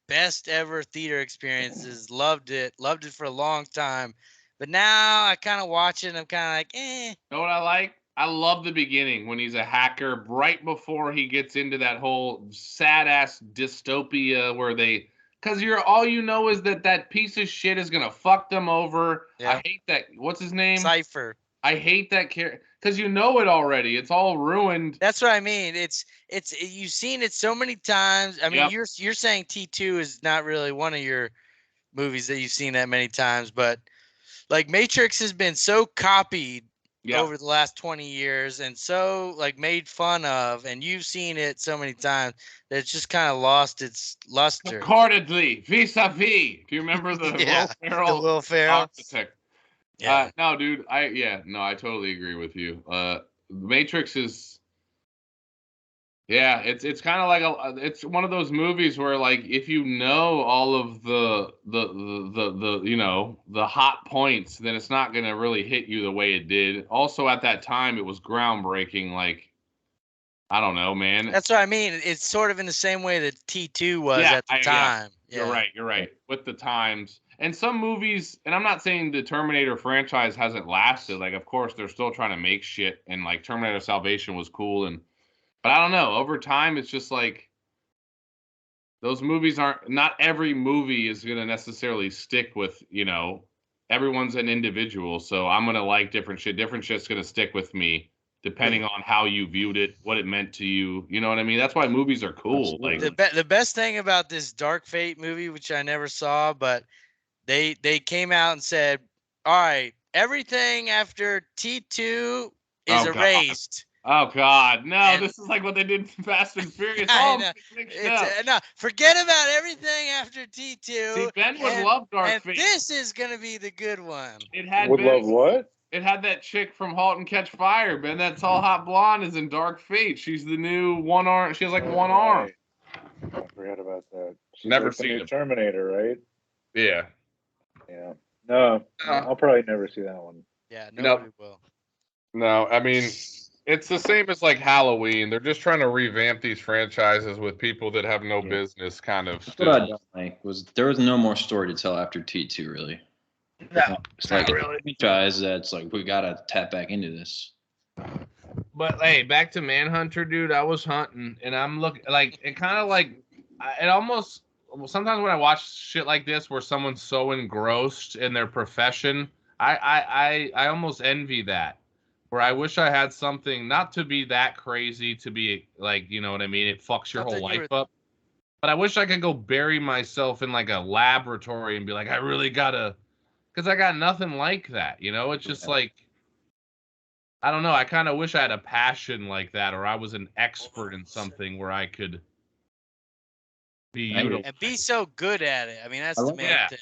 best ever theater experiences. Loved it for a long time. But now I kind of watch it and I'm kind of like, eh. You know what I like? I love the beginning when he's a hacker, right before he gets into that whole sad ass dystopia where because all you know is that piece of shit is gonna fuck them over. Yeah. I hate that. What's his name? Cypher. I hate that character because you know it already. It's all ruined. That's what I mean. It's you've seen it so many times. I mean, you're saying T2 is not really one of your movies that you've seen that many times, but like Matrix has been so copied over the last 20 years and so like made fun of, and you've seen it so many times that it's just kind of lost its luster. Accordingly, vis-a-vis. Do you remember the Will Ferrell? Yeah. No, dude. I totally agree with you. Matrix is. Yeah, it's kind of like it's one of those movies where like if you know all of the hot points, then it's not gonna really hit you the way it did. Also, at that time, it was groundbreaking. Like, I don't know, man. That's what I mean. It's sort of in the same way that T2 was at the time. Yeah. You're right. With the times. And some movies, and I'm not saying the Terminator franchise hasn't lasted. Like, of course, they're still trying to make shit. And like Terminator Salvation was cool, but I don't know. Over time, it's just like those movies not every movie is going to necessarily stick with, everyone's an individual. So I'm going to like different shit. Different shit's going to stick with me depending on how you viewed it, what it meant to you. You know what I mean? That's why movies are cool. Like the best thing about this Dark Fate movie, which I never saw, but they came out and said, all right, everything after T2 is erased. Oh God, no! This is like what they did in Fast and Furious. No, forget about everything after T2. See, Ben would love Dark Fate. This is gonna be the good one. Love what? It had that chick from *Halt and Catch Fire*, Ben. That tall, hot blonde is in Dark Fate. She's the new one arm. She has like one arm. I forgot about that. She's never like seen the Terminator, right? Yeah. Yeah. No, I'll probably never see that one. Yeah, nobody will. No, I mean. It's the same as like Halloween. They're just trying to revamp these franchises with people that have no business kind of. What I don't like was there was no more story to tell after T2 really. No, it's like really. Franchise that's like we gotta tap back into this. But hey, back to Manhunter, dude. I was hunting and I'm looking like it kind of like it almost sometimes when I watch shit like this where someone's so engrossed in their profession, I almost envy that. Where I wish I had something not to be that crazy to be like, you know what I mean? It fucks your whole life up. But I wish I could go bury myself in like a laboratory and be like, I really gotta, because I got nothing like that. It's just like, I don't know. I kind of wish I had a passion like that, or I was an expert in something where I could be utilized. And be so good at it. I mean, that's the main thing.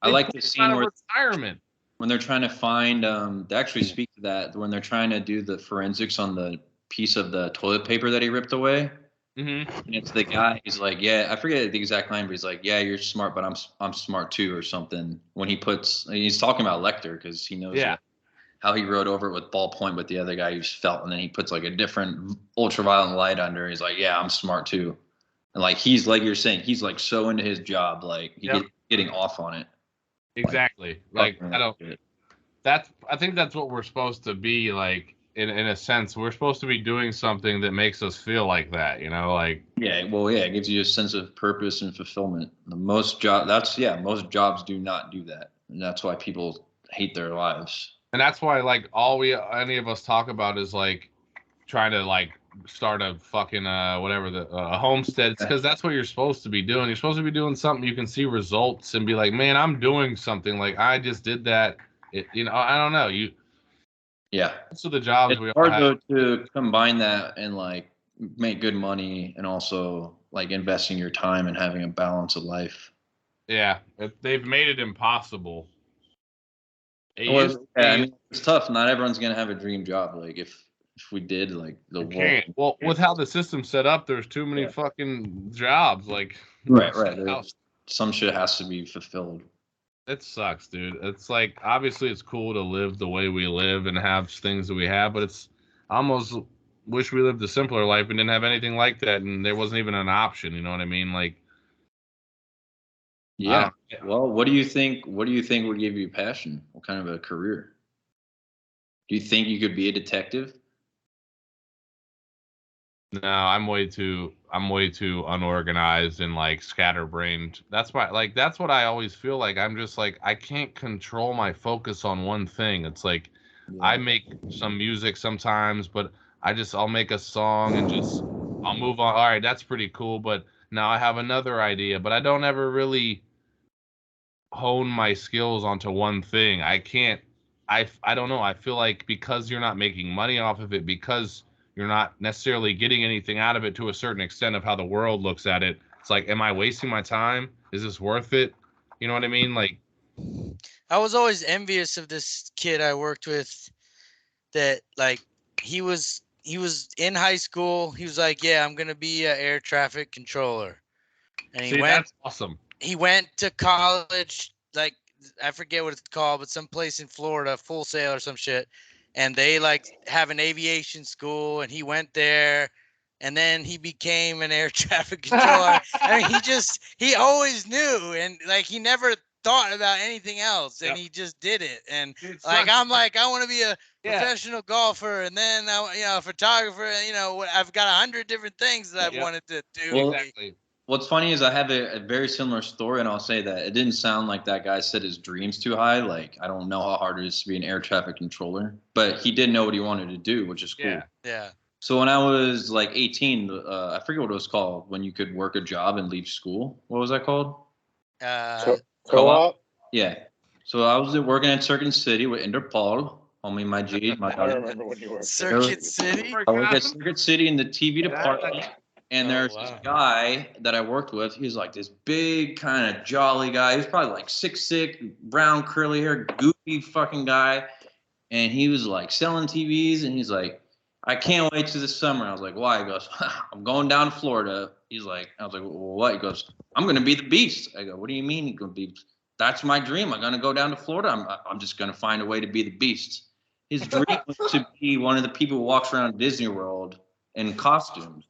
I like the scene where retirement. When they're trying to find, they actually speak to that when they're trying to do the forensics on the piece of the toilet paper that he ripped away. Mm-hmm. And it's the guy. He's like, yeah, I forget the exact line, but he's like, yeah, you're smart, but I'm smart too, or something. When he's talking about Lecter because he knows how he wrote over it with ballpoint, but the other guy used felt, and then he puts like a different ultraviolet light under. He's like, yeah, I'm smart too, and like he's like you're saying, he's like so into his job, like getting off on it. Exactly. Like I think that's what we're supposed to be like. In a sense, we're supposed to be doing something that makes us feel like that, like. It gives you a sense of purpose and fulfillment. Most jobs do not do that, and that's why people hate their lives. And that's why, like, any of us talk about is like trying to like start a fucking a homestead. It's because that's what you're supposed to be doing. You're supposed to be doing something you can see results and be like, man, I'm doing something. Like I just did that. I don't know. So the jobs it's hard though to combine that and like make good money and also like investing your time and having a balance of life. Yeah, they've made it impossible. It's tough. Not everyone's gonna have a dream job. Like if we did, like the world. Well, with how the system's set up, there's too many fucking jobs. Like right. Some shit has to be fulfilled. It sucks, dude. It's like obviously it's cool to live the way we live and have things that we have, but it's almost wish we lived a simpler life and didn't have anything like that, and there wasn't even an option. You know what I mean? Like, yeah. Well, what do you think? What do you think would give you passion? What kind of a career? Do you think you could be a detective? No, I'm way too unorganized and like scatterbrained. That's what I always feel like. I'm just like I can't control my focus on one thing. It's like I make some music sometimes, but I'll make a song and I'll move on. All right, that's pretty cool, but now I have another idea, but I don't ever really hone my skills onto one thing. I don't know. I feel like because you're not making money off of it, because you're not necessarily getting anything out of it to a certain extent of how the world looks at it. It's like, am I wasting my time? Is this worth it? You know what I mean? Like, I was always envious of this kid I worked with that, like, he was in high school. He was like, yeah, I'm going to be an air traffic controller. And that's awesome. He went to college, like, I forget what it's called, but someplace in Florida, Full Sail or some shit. And they like have an aviation school, and he went there, and then he became an air traffic controller. I mean, he always knew, and like he never thought about anything else, and he just did it. And like I want to be a professional golfer, and then a photographer. And, I've got 100 different things that I wanted to do. Well, exactly. What's funny is I have a very similar story, and I'll say that it didn't sound like that guy set his dreams too high. Like, I don't know how hard it is to be an air traffic controller, but he did know what he wanted to do, which is cool. Yeah. So when I was like 18, I forget what it was called, when you could work a job and leave school. What was that called? Co-op? Yeah. So I was working at Circuit City with Interpol. Homie, my G. I remember when you worked Circuit City? I worked at Circuit City in the TV department. And there's this guy that I worked with. He was like this big kind of jolly guy. He was probably like 6'6", brown curly hair, goofy fucking guy. And he was like selling TVs. And he's like, I can't wait till the summer. I was like, why? He goes, I'm going down to Florida. I was like, well, what? He goes, I'm going to be the Beast. I go, what do you mean you're going to be? That's my dream. I'm going to go down to Florida. I'm just going to find a way to be the Beast. His dream was to be one of the people who walks around Disney World in costumes.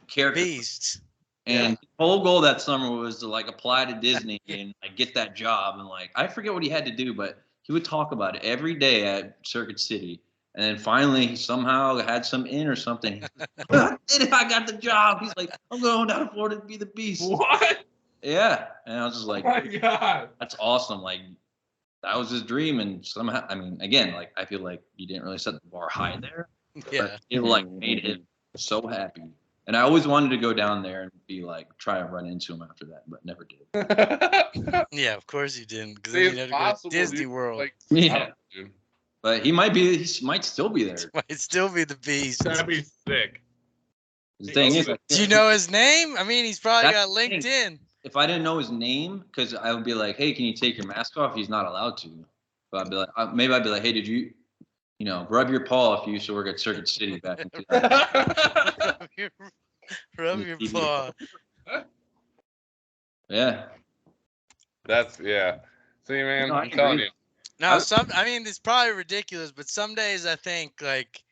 Character Beasts. And the whole goal that summer was to like apply to Disney and like get that job. And like I forget what he had to do, but he would talk about it every day at Circuit City. And then finally he somehow had some in or something. I got the job. He's like, I'm going down to Florida to be the Beast. What? Yeah. And I was just like, oh my God, that's awesome. Like that was his dream. And somehow, I mean, again, like I feel like you didn't really set the bar high there. But it like made him so happy. And I always wanted to go down there and be like, try to run into him after that, but never did. Yeah, of course you didn't, because then you had to go to Disney World. Like, yeah. But he might still be there. Might still be the beast. That'd be sick. The thing is, Do you know his name? I mean, he's probably got LinkedIn. If I didn't know his name, because I would be like, hey, can you take your mask off? He's not allowed to. But I'd be like, maybe I'd be like, hey, did you, rub your paw if you used to work at Circuit City back in 2000. Rub your paw. Yeah. Yeah. See, man, No, I'm telling you. No, it's probably ridiculous, but some days I think like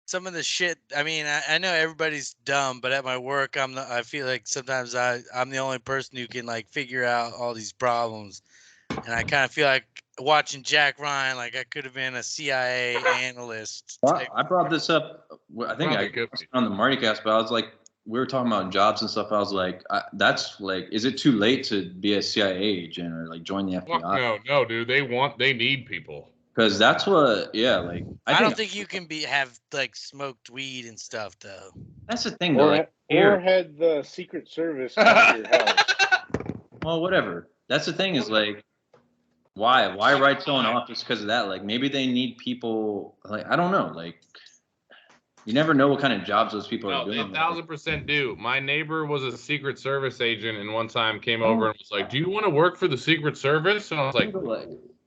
some of the shit. I mean, I know everybody's dumb, but at my work, I feel like sometimes I'm the only person who can like figure out all these problems, and I kind of feel like watching Jack Ryan, like I could have been a CIA analyst. I brought this up. I think on the Marty Cast, but I was like, we were talking about jobs and stuff. I was like, that's like, is it too late to be a CIA agent or like join the FBI? No, dude. They need people. Because that's what, like. I don't think you can have like smoked weed and stuff though. That's the thing, though. Or had the Secret Service come to your house. Well, whatever. That's the thing is like, why write someone off just because of that? Like maybe they need people. Like I don't know. Like you never know what kind of jobs those people are doing. They 1,000% do. My neighbor was a Secret Service agent, and one time came over and was like, "Do you want to work for the Secret Service?" And I was like,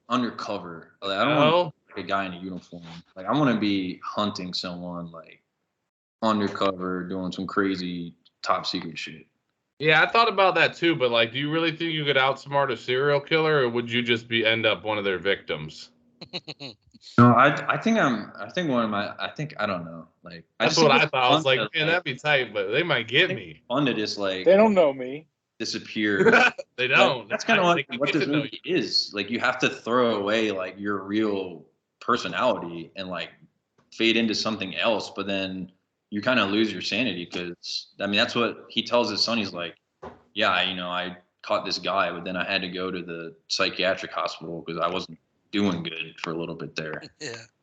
undercover. Like, I don't want to be a guy in a uniform. Like I want to be hunting someone like undercover, doing some crazy top secret shit. Yeah, I thought about that too, but like, do you really think you could outsmart a serial killer, or would you just end up one of their victims? No, I think I don't know. Like that's what I thought. I was like, man, that'd be tight, but they might get me. Fun to just like they don't know me. Disappear. They don't. That's kind of like what this movie is. Like you have to throw away like your real personality and like fade into something else, but then you kind of lose your sanity because I mean that's what he tells his son. He's like, yeah, I caught this guy, but then I had to go to the psychiatric hospital because I wasn't doing good for a little bit there.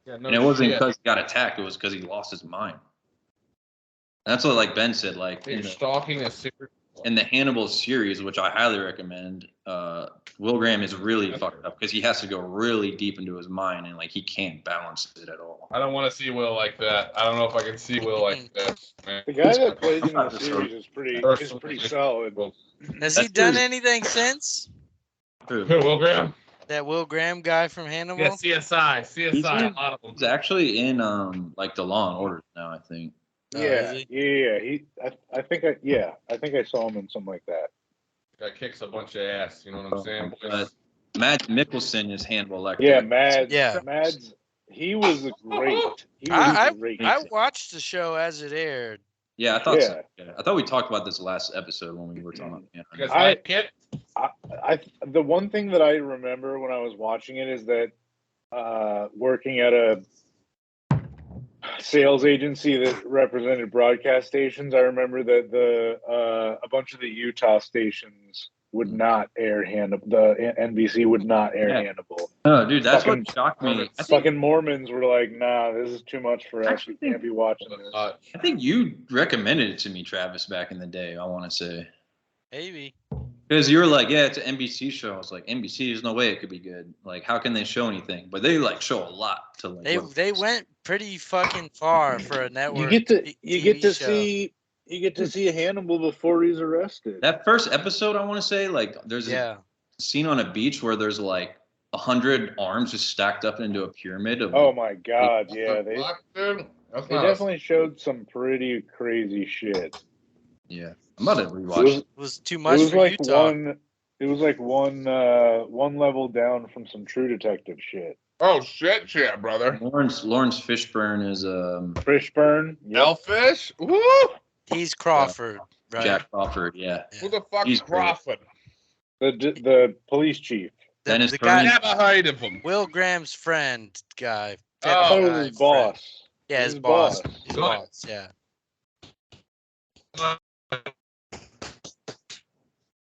And it wasn't because he got attacked; it was because he lost his mind. And that's what like Ben said. Like you're stalking a secret. In the Hannibal series, which I highly recommend, Will Graham is really fucked up because he has to go really deep into his mind and like he can't balance it at all. I don't want to see Will like that. I don't know if I can see Will like that. Man. The guy that plays in the series is pretty solid. Has he done anything since? Will Graham? That Will Graham guy from Hannibal? Yeah, CSI. A lot of them. He's actually in like the Law and Order now, I think. Yeah. I think I saw him in something like that. Guy kicks a bunch of ass. You know what I'm saying? Mads Mikkelsen is Hannibal Lecter. Yeah, Mads. He was great. I watched the show as it aired. Yeah, I thought so. Yeah. I thought we talked about this last episode when we were talking. The one thing that I remember when I was watching it is that working at a sales agency that represented broadcast stations, I remember that a bunch of the Utah stations would not air Hannibal. The NBC would not air Hannibal. Oh, dude, that's what shocked me. Fucking Mormons were like, "Nah, this is too much for us. We can't be watching this." I think you recommended it to me, Travis, back in the day. I want to say. Maybe. Because you were like, yeah, it's an NBC show. I was like, NBC, there's no way it could be good. Like, how can they show anything? But they like show a lot to like. They went pretty fucking far for a network. You get to see Hannibal before he's arrested. That first episode, I want to say, like, there's a scene on a beach where there's like 100 arms just stacked up into a pyramid. Oh my god, yeah, they definitely showed some pretty crazy shit. Yeah. I'm about to rewatch it. Was too much for Utah. It was like one level down from some True Detective shit. Oh shit, yeah, brother. Lawrence Fishburne is Fishburne. Yep. Elfish. Woo! He's Crawford, right? Jack Crawford, yeah. Who the fuck is Crawford? The police chief. The guy never heard of him. Will Graham's friend guy. I thought it was his boss. Yeah, his boss. His boss, yeah.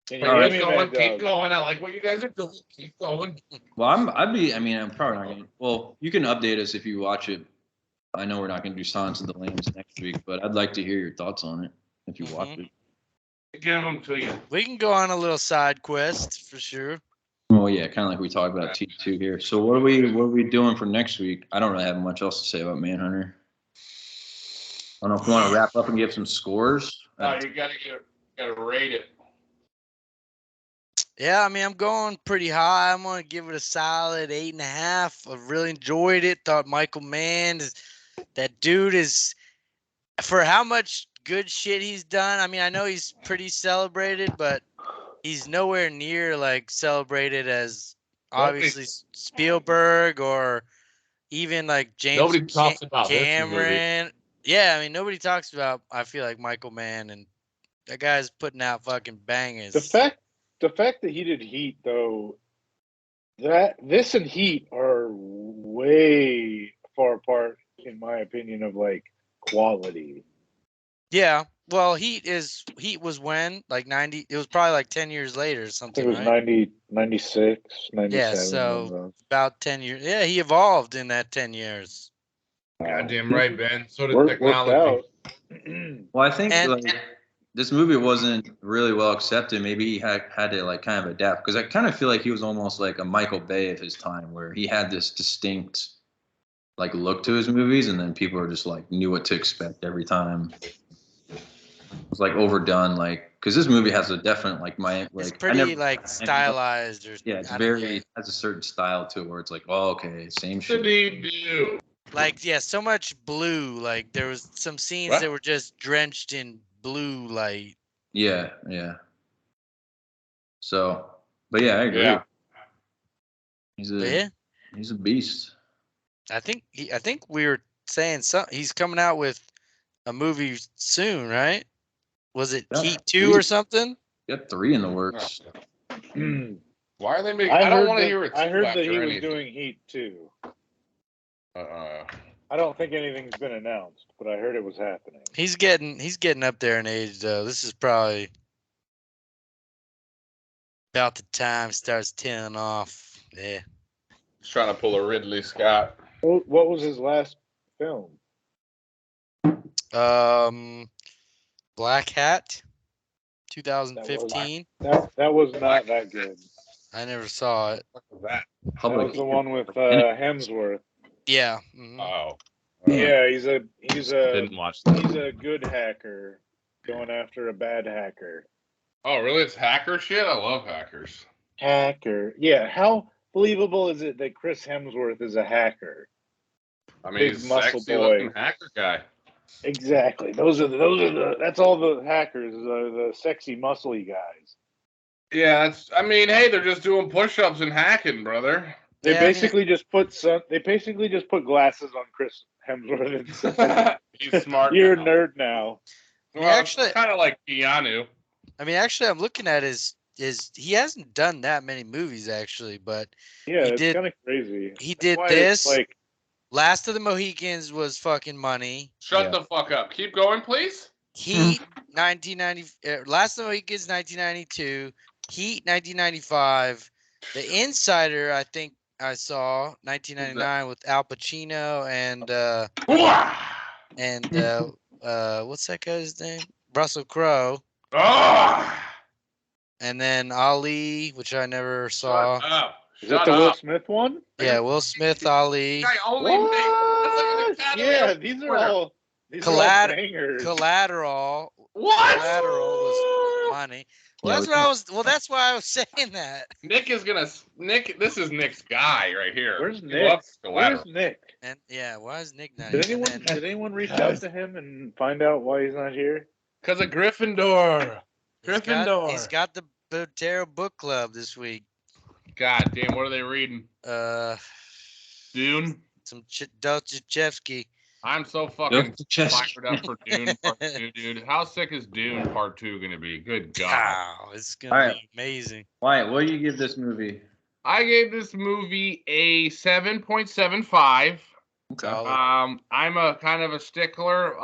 Keep going. I like what you guys are doing. Keep going. Well, I'm probably not going to. Well, you can update us if you watch it. I know we're not going to do Silence of the Lambs next week, but I'd like to hear your thoughts on it if you watch it. Give them to you. We can go on a little side quest for sure. Well, yeah, kind of like we talked about T2 here. So what are we doing for next week? I don't really have much else to say about Manhunter. I don't know if you want to wrap up and give some scores. You gotta rate it. Yeah, I mean, I'm going pretty high. I'm gonna give it a solid 8.5. I really enjoyed it. Thought Michael Mann, that dude is, for how much good shit he's done. I mean, I know he's pretty celebrated, but he's nowhere near like celebrated as obviously Spielberg or even like James Nobody talks about this movie. Cameron. Yeah, I mean, nobody talks about, I feel like, Michael Mann, and that guy's putting out fucking bangers. The fact that he did Heat, though, this and Heat are way far apart, in my opinion, of like quality. Yeah, well, Heat was when, like 90, it was probably like 10 years later or I something, think it was right? 90, 96, 97. Yeah, so about 10 years. Yeah, he evolved in that 10 years. Goddamn right, Ben. So did Worked technology. out. Well, I think this movie wasn't really well accepted. Maybe he had to like kind of adapt, because I kind of feel like he was almost like a Michael Bay of his time, where he had this distinct like look to his movies, and then people are just like knew what to expect every time. It was like overdone, like, because this movie has a definite like it's pretty like stylized, or yeah, it's I don't very know. has a certain style to it where it's like, oh, okay, same What did shit. he do? Like, yeah, so much blue. Like there was some scenes What? that were just drenched in blue light. Yeah, yeah. So, but yeah, I agree. Yeah. He's a beast. I think we were saying he's coming out with a movie soon, right? Was it Yeah, Heat 2 or something? Got 3 in the works. Why are they making? I don't want to that- hear it. I heard that he was doing Heat too. I don't think anything's been announced, but I heard it was happening. He's getting up there in age, though. This is probably about the time starts tailing off. Yeah. He's trying to pull a Ridley Scott. What was his last film? Black Hat, 2015. That was not that good. I never saw it. What was that? That was the one with Hemsworth. Yeah. Mm-hmm. Oh. Yeah, he's a Didn't watch that. he's a good hacker going after a bad hacker. Oh, really? It's hacker shit? I love hackers. Hacker. Yeah, how believable is it that Chris Hemsworth is a hacker? I mean, Big he's a muscle sexy boy. looking hacker guy. Exactly. Those are that's all the hackers, the sexy muscly guys. Yeah, I mean, hey, they're just doing push-ups and hacking, brother. They basically just put glasses on Chris Hemsworth and said, He's smart. "You're a nerd now." Well, actually, kind of like Keanu. I mean, actually, I'm looking at his he hasn't done that many movies actually, but yeah, it's kind of crazy. He did this. Like, Last of the Mohicans was fucking money. Shut the fuck up. Keep going, please. Heat 1990. Last of the Mohicans 1992. Heat 1995. The Insider, I think I saw 1999 with Al Pacino and what's that guy's name? Russell Crowe. And then Ali, which I never saw. Shut up. Is that the Will Smith one? Yeah, Will Smith, Ali. Yeah, these are all bangers. Collateral. What? Collateral was money. Well, that's why I was saying that. Nick, this is Nick's guy right here. Where's Nick? Where's Nick? And yeah, why is Nick not Did here? anyone reach out to him and find out why he's not here? Because of Gryffindor. He's got the Botero Book Club this week. God damn, what are they reading? Dune? Some Dostoevsky. I'm so fucking fired up for Dune Part 2, dude. How sick is Dune Part 2 going to be? Good God. Wow, it's going to be amazing. Wyatt, what do you give this movie? I gave this movie a 7.75. Okay. I'm a kind of a stickler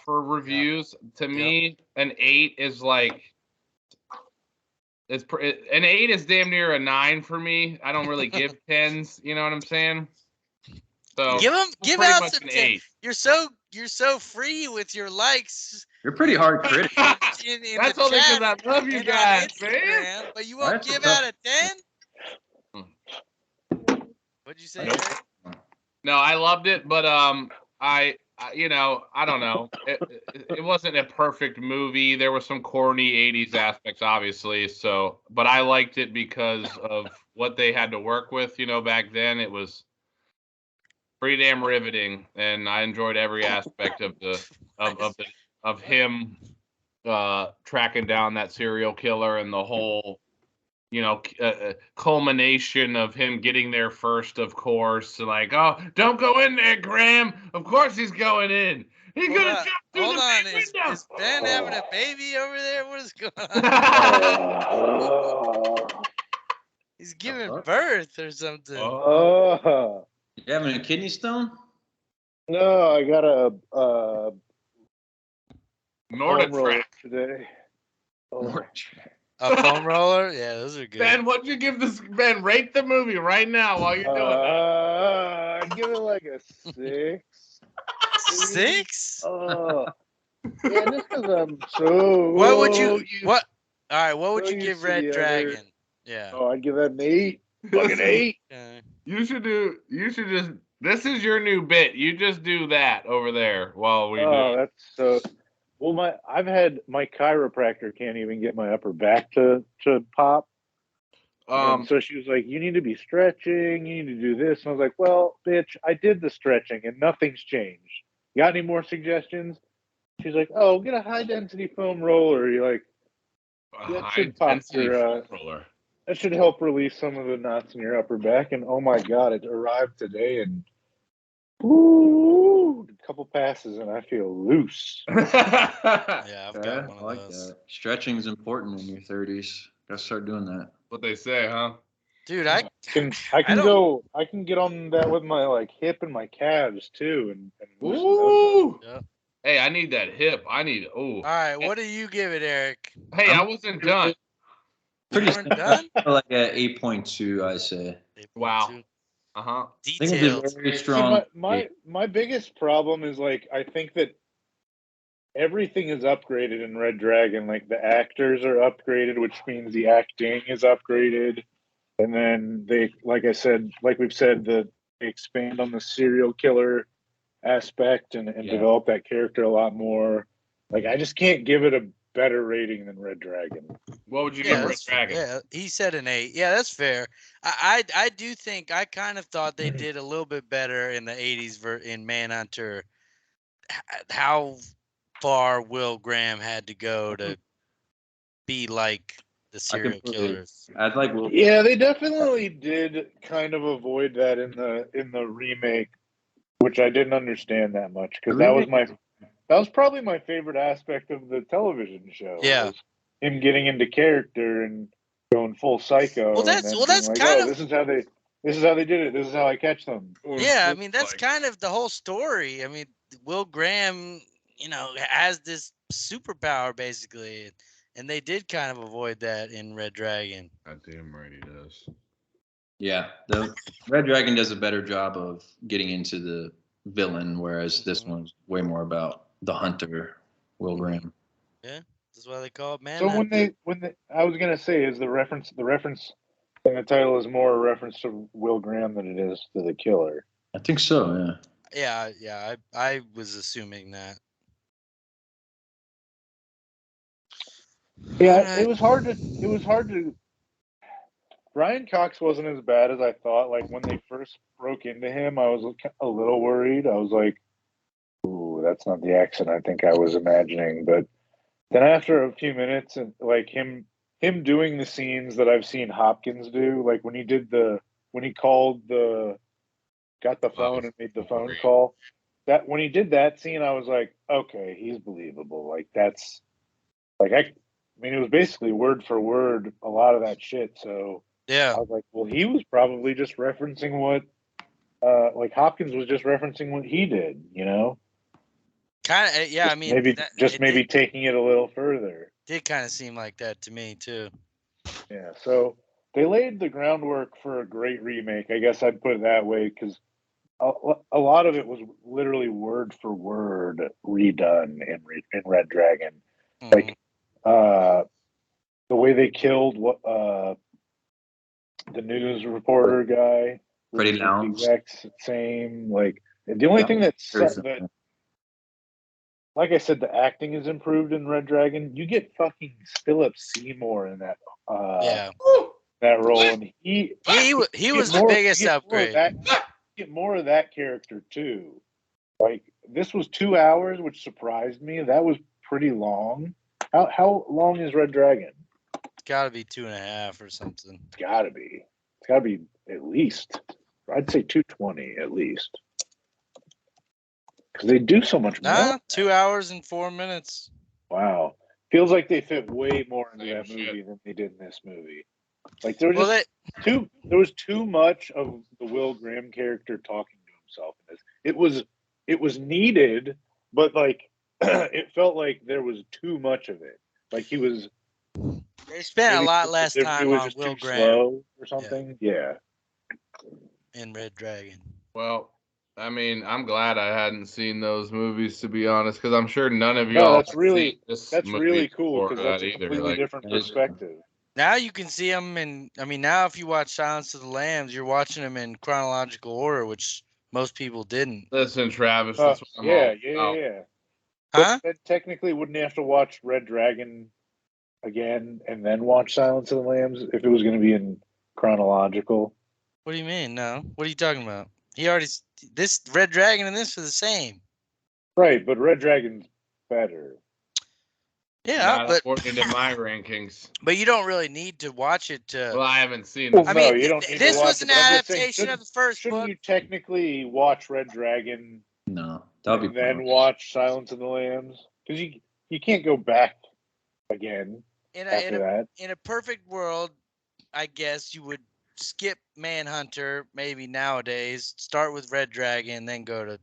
for reviews. To me, an 8 is like... an 8 is damn near a 9 for me. I don't really give 10s. You know what I'm saying? So give out some 10. You're so free with your likes. You're pretty hard critic. That's only because I love you guys, man. But you won't give out a 10? What'd you say, Nope. Eric? No, I loved it, but I don't know. It wasn't a perfect movie. There were some corny '80s aspects, obviously. So, but I liked it because of what they had to work with. Back then it was pretty damn riveting, and I enjoyed every aspect of him tracking down that serial killer and the whole culmination of him getting there first, of course. Like, oh, don't go in there, Graham. Of course he's going in. He's going to jump through Hold the on. big window. Is Ben having a baby over there? What is going on? He's giving birth or something. You having a kidney stone? No, I got a Nordic foam roller track. today. A foam roller? Yeah, those are good. Ben, what'd you give this? Ben, rate the movie right now while you're doing that. I'd give it like a 6. 6? Yeah, just because I'm so. What would you? What? All right. What would so you give used to Red the other- Dragon? Yeah. Oh, I'd give that an 8. Fucking 8. You should just. This is your new bit. You just do that over there while we do. That's so. Well, I've had my chiropractor can't even get my upper back to pop. And so she was like, "You need to be stretching. You need to do this." And I was like, "Well, bitch, I did the stretching and nothing's changed. Got any more suggestions?" She's like, "Oh, get a high density foam roller." You're like, that should pop your, roller. that should help release some of the knots in your upper back. And oh my god, it arrived today, and a couple passes, and I feel loose. Yeah, I've got one of like those. that. Stretching's important in your 30s. Gotta start doing that. What they say, huh? Dude, I can get on that with my hip and my calves too, and Ooh. Yep. Hey, I need that hip. All right, what do you give it, Eric? Hey, I wasn't done. Pretty You weren't done? like a 8.2, I say. 8.2. Wow. I think Detailed. it's a very strong. See, my biggest problem is I think that everything is upgraded in Red Dragon. Like the actors are upgraded, which means the acting is upgraded. And then they, like we've said, they expand on the serial killer aspect and develop that character a lot more. I just can't give it a better rating than Red Dragon. What would you give Red Dragon? Yeah, he said an 8. Yeah, that's fair. I do think I kind of thought they did a little bit better in the 80s in Manhunter. How far Will Graham had to go to be like the serial killers. I'd like Will. Yeah, they definitely did kind of avoid that in the remake, which I didn't understand that much because that was probably my favorite aspect of the television show. Yeah, him getting into character and going full psycho. Well, that's like, kind of this is how they did it. This is how I catch them. Yeah, I mean that's kind of the whole story. I mean, Will Graham, has this superpower basically, and they did kind of avoid that in Red Dragon. God damn right he does. Yeah, the Red Dragon does a better job of getting into the villain, whereas this one's way more about the hunter, Will Graham. Yeah, that's why they call it Man. So I was gonna say, is the reference in the title is more a reference to Will Graham than it is to the killer. I think so. Yeah. I was assuming that. Yeah, it was hard to. Brian Cox wasn't as bad as I thought. When they first broke into him, I was a little worried. I was like, "Ooh, that's not the accent I think I was imagining." But then after a few minutes, and him doing the scenes that I've seen Hopkins do, when he got the phone and made the phone call. That when he did that scene, I was like, okay, he's believable. That's it was basically word for word a lot of that shit. So yeah, I was like, well, he was probably just referencing what, Hopkins was just referencing what he did, Kind of, yeah. Maybe taking it a little further. Did kind of seem like that to me too. Yeah. So they laid the groundwork for a great remake. I guess I'd put it that way because a lot of it was literally word for word redone in Red Dragon. The way they killed the news reporter guy Freddie which is Lounge. the exact same. Like the only thing that, like I said, the acting is improved in Red Dragon. You get fucking Philip Seymour in that that role, and he was the biggest upgrade. Get more of that character too. Like this was 2 hours, which surprised me. That was pretty long. How long is Red Dragon? It's got to be 2.5 or something. It's got to be. It's got to be at least. I'd say 220 at least. Because they do so much more. 2 hours and 4 minutes. Wow. Feels like they fit way more into that movie than they did in this movie. Like there was there was too much of the Will Graham character talking to himself in this. It was needed, but like it felt like there was too much of it. Like he was. They spent a lot less time on Will Graham slow or something. Yeah. In Red Dragon. Well, I mean, I'm glad I hadn't seen those movies, to be honest, because I'm sure none of y'all. That's really cool because that's a completely different perspective. Now you can see them now if you watch Silence of the Lambs, you're watching them in chronological order, which most people didn't. Listen, Travis, that's what I'm all about. Yeah. Huh? But technically, wouldn't you have to watch Red Dragon again and then watch Silence of the Lambs if it was going to be in chronological? What do you mean? No. What are you talking about? This Red Dragon and this are the same. Right, but Red Dragon's better. Yeah, not according to my rankings. But you don't really need to watch it. Well, I haven't seen it. Well, you don't need this to watch was an adaptation of the first book. Shouldn't you technically watch Red Dragon? No, that would be. Then watch Silence of the Lambs because you can't go back again after that. In a perfect world, I guess you would skip Manhunter maybe nowadays. Start with Red Dragon, then go to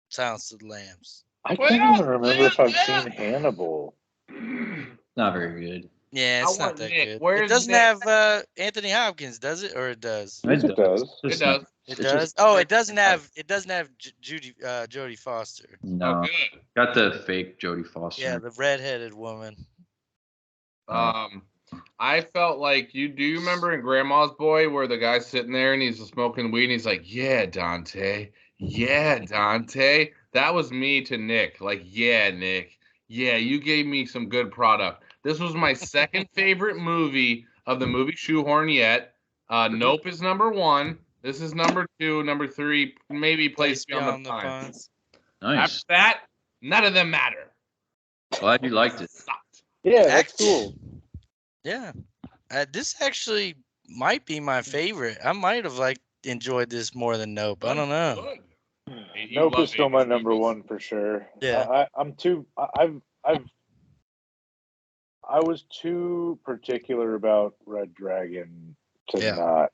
Silence of the Lambs. I can't even remember if I've seen Hannibal. Not very good. Yeah, it's not that good. It doesn't have Anthony Hopkins, does it? Or it does? It does. It does. It does. Oh, it doesn't have. It doesn't have Jodie Foster. No, got the fake Jodie Foster. Yeah, the redheaded woman. I felt like do you remember in Grandma's Boy where the guy's sitting there and he's smoking weed and he's like, "Yeah, Dante. Yeah, Dante." That was me to Nick. Like, yeah, Nick. Yeah, you gave me some good product. This was my second favorite movie of the movie Shoehorn yet. Nope is number 1. This is number 2. Number 3, maybe Place Beyond the Pines. Nice. After that, none of them matter. Glad you liked it. Yeah, that's cool. Yeah. This actually might be my favorite. I might have enjoyed this more than Nope. I don't know. Good. Nope is still my number 1 for sure. Yeah. I was too particular about Red Dragon to not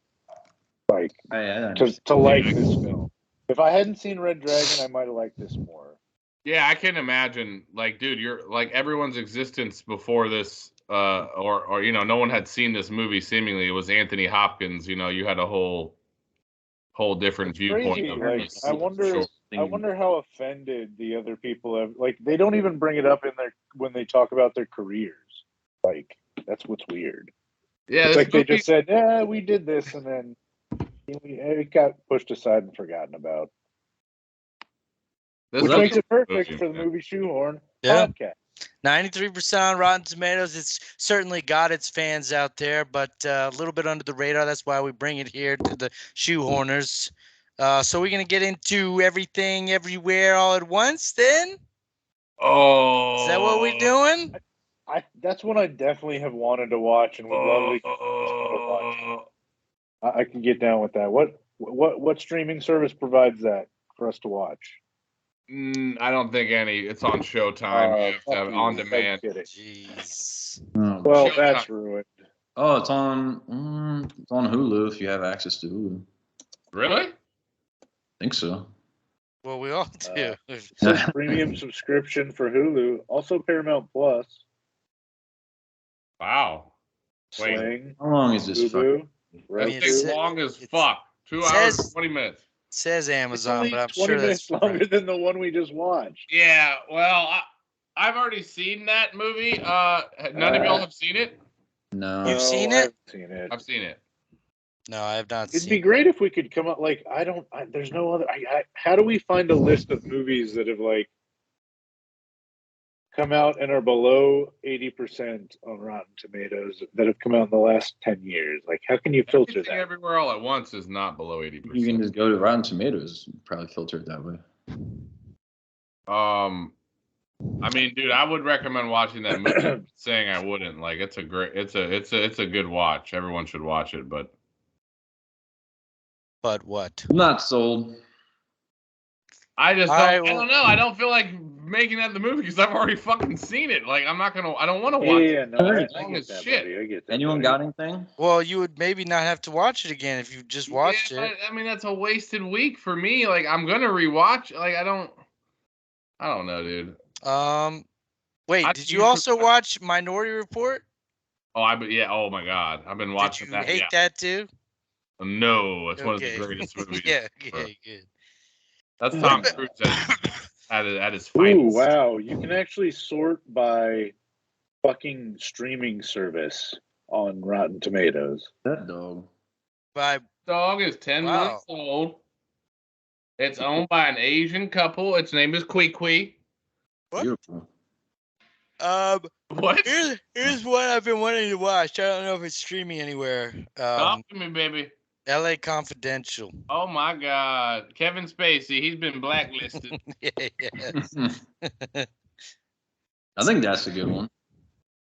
to like this film. If I hadn't seen Red Dragon, I might have liked this more. Yeah, I can imagine. Like, dude, you're like everyone's existence before this, or no one had seen this movie. Seemingly, it was Anthony Hopkins. You had a whole different viewpoint of this. I wonder how offended the other people have. Like, they don't even bring it up when they talk about their careers. Like, that's what's weird. Yeah, it's like they just said, "Yeah, we did this," and then it got pushed aside and forgotten about. Which makes it perfect for the movie Shoehorn podcast. 93% on Rotten Tomatoes. It's certainly got its fans out there, but a little bit under the radar. That's why we bring it here to the Shoehorners. So we're going to get into everything, everywhere, all at once then? Oh. Is that what we're doing? That's one I definitely have wanted to watch and would love to watch. I can get down with that. What streaming service provides that for us to watch? I don't think any. It's on Showtime. You have to have on demand. Jeez. Well, Showtime. That's ruined. Oh, it's on Hulu if you have access to Hulu. Really? I think so. Well, we all do. Premium subscription for Hulu. Also Paramount Plus. Wow. Sling. How long is this? It's long as fuck. 2 hours and 20 minutes. It says Amazon, but I'm 20 sure minutes that's longer than the one we just watched. Yeah, well, I've already seen that movie. None of y'all have seen it? No. You've seen it? I've seen it. I've seen it. No, I have not It'd seen be great if we could come up like there's no other. How do we find a list of movies that have like come out and are below 80% on Rotten Tomatoes that have come out in the last 10 years? Like, how can you filter Everything that? Everywhere All at Once is not below You can 80%. just go to Rotten Tomatoes and probably filter it that way. I mean, dude, I would recommend watching that movie. Saying I wouldn't. Like, it's a good watch. Everyone should watch it, but what? I'm not sold. I just I don't know. I don't feel like making that the movie because I've already fucking seen it. Like, I don't want to watch it. Yeah, no, I long get as that, shit. buddy. I get that. Anyone buddy. got anything? Well, you would maybe not have to watch it again if you just watched Yeah, it. but, I mean, that's a wasted week for me. Like, I'm gonna rewatch. Like, I don't know, dude. Wait, I did think you you should also watch- watch Minority Report? Yeah. Oh my God, I've been watching Did you that. hate Yeah. that too? No, it's one of Okay. the greatest movies. Yeah, ever. good. That's Tom Cruise at his Ooh, finest. wow. You can actually sort by fucking streaming service on Rotten Tomatoes. That dog. By Dog is 10 Wow. months old. It's owned by an Asian couple. Its name is Kui. What? Beautiful. What? Here's what I've been wanting to watch. I don't know if it's streaming anywhere. Talk to me, baby. L.A. Confidential. Oh my God, Kevin Spacey. He's been blacklisted. Yes. I think that's a good one.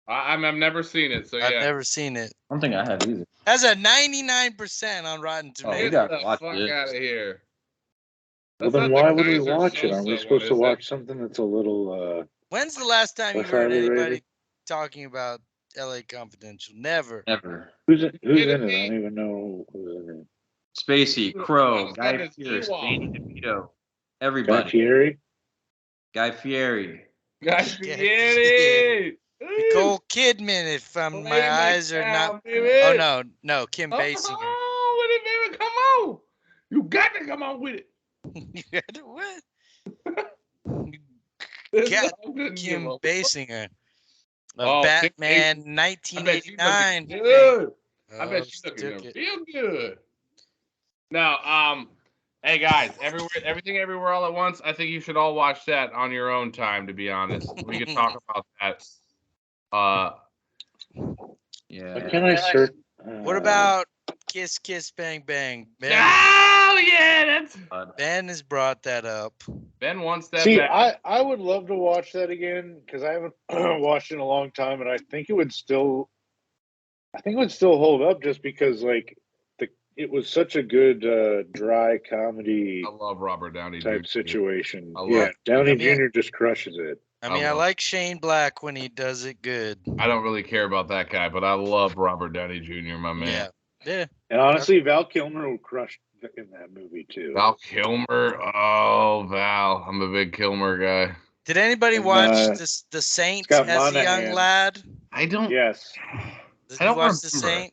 I've never seen it, so yeah. I've never seen it. I don't think I have either. Has a 99% on Rotten Oh, Tomatoes. we Get gotta the watch fuck it. out of here. Well, That's then not why the would we Kaiser watch it? Aren't we Sosa supposed one, to is watch something that's a little When's the last time you less heard highly anybody rated? talking about L.A. Confidential? Never. Never. Who's in it? I Kidding don't me? even know who's in it. Spacey, Crow, Who's Guy that is Pearce, Ewok? Danny DeVito, Guy everybody. Fieri? Guy Fieri. Guy Fieri. Nicole Kidman, if my eyes are not. Oh no, Kim Come Basinger. on with it, baby. Come on. You got to come on with it. You got to what? This Got dog couldn't Kim give a fuck. Basinger of Oh, Kim Batman I bet she's 1989. looking good. I Oh, bet she she's looking took it. real good. Now, hey guys, everything everywhere all at once. I think you should all watch that on your own time. To be honest, we could talk about that. Yeah. Can I search? What about Kiss Kiss Bang Bang? Oh yeah, that's Ben has brought that up. Ben wants that. See, back. I would love to watch that again because I haven't watched it in a long time, and I think it would still hold up just because like it was such a good dry comedy I love Robert Downey type Jr. situation. I love Yeah, Downey him. Jr. just crushes it. I mean, I like Shane Black when he does it good. I don't really care about that guy, but I love Robert Downey Jr. My man. Yeah. And honestly, Val Kilmer will crush in that movie too. Val Kilmer. Oh, Val. I'm a big Kilmer guy. Did anybody And, watch The Saint got as a young Monahan. lad? I don't. Yes. Did I you don't watch The remember.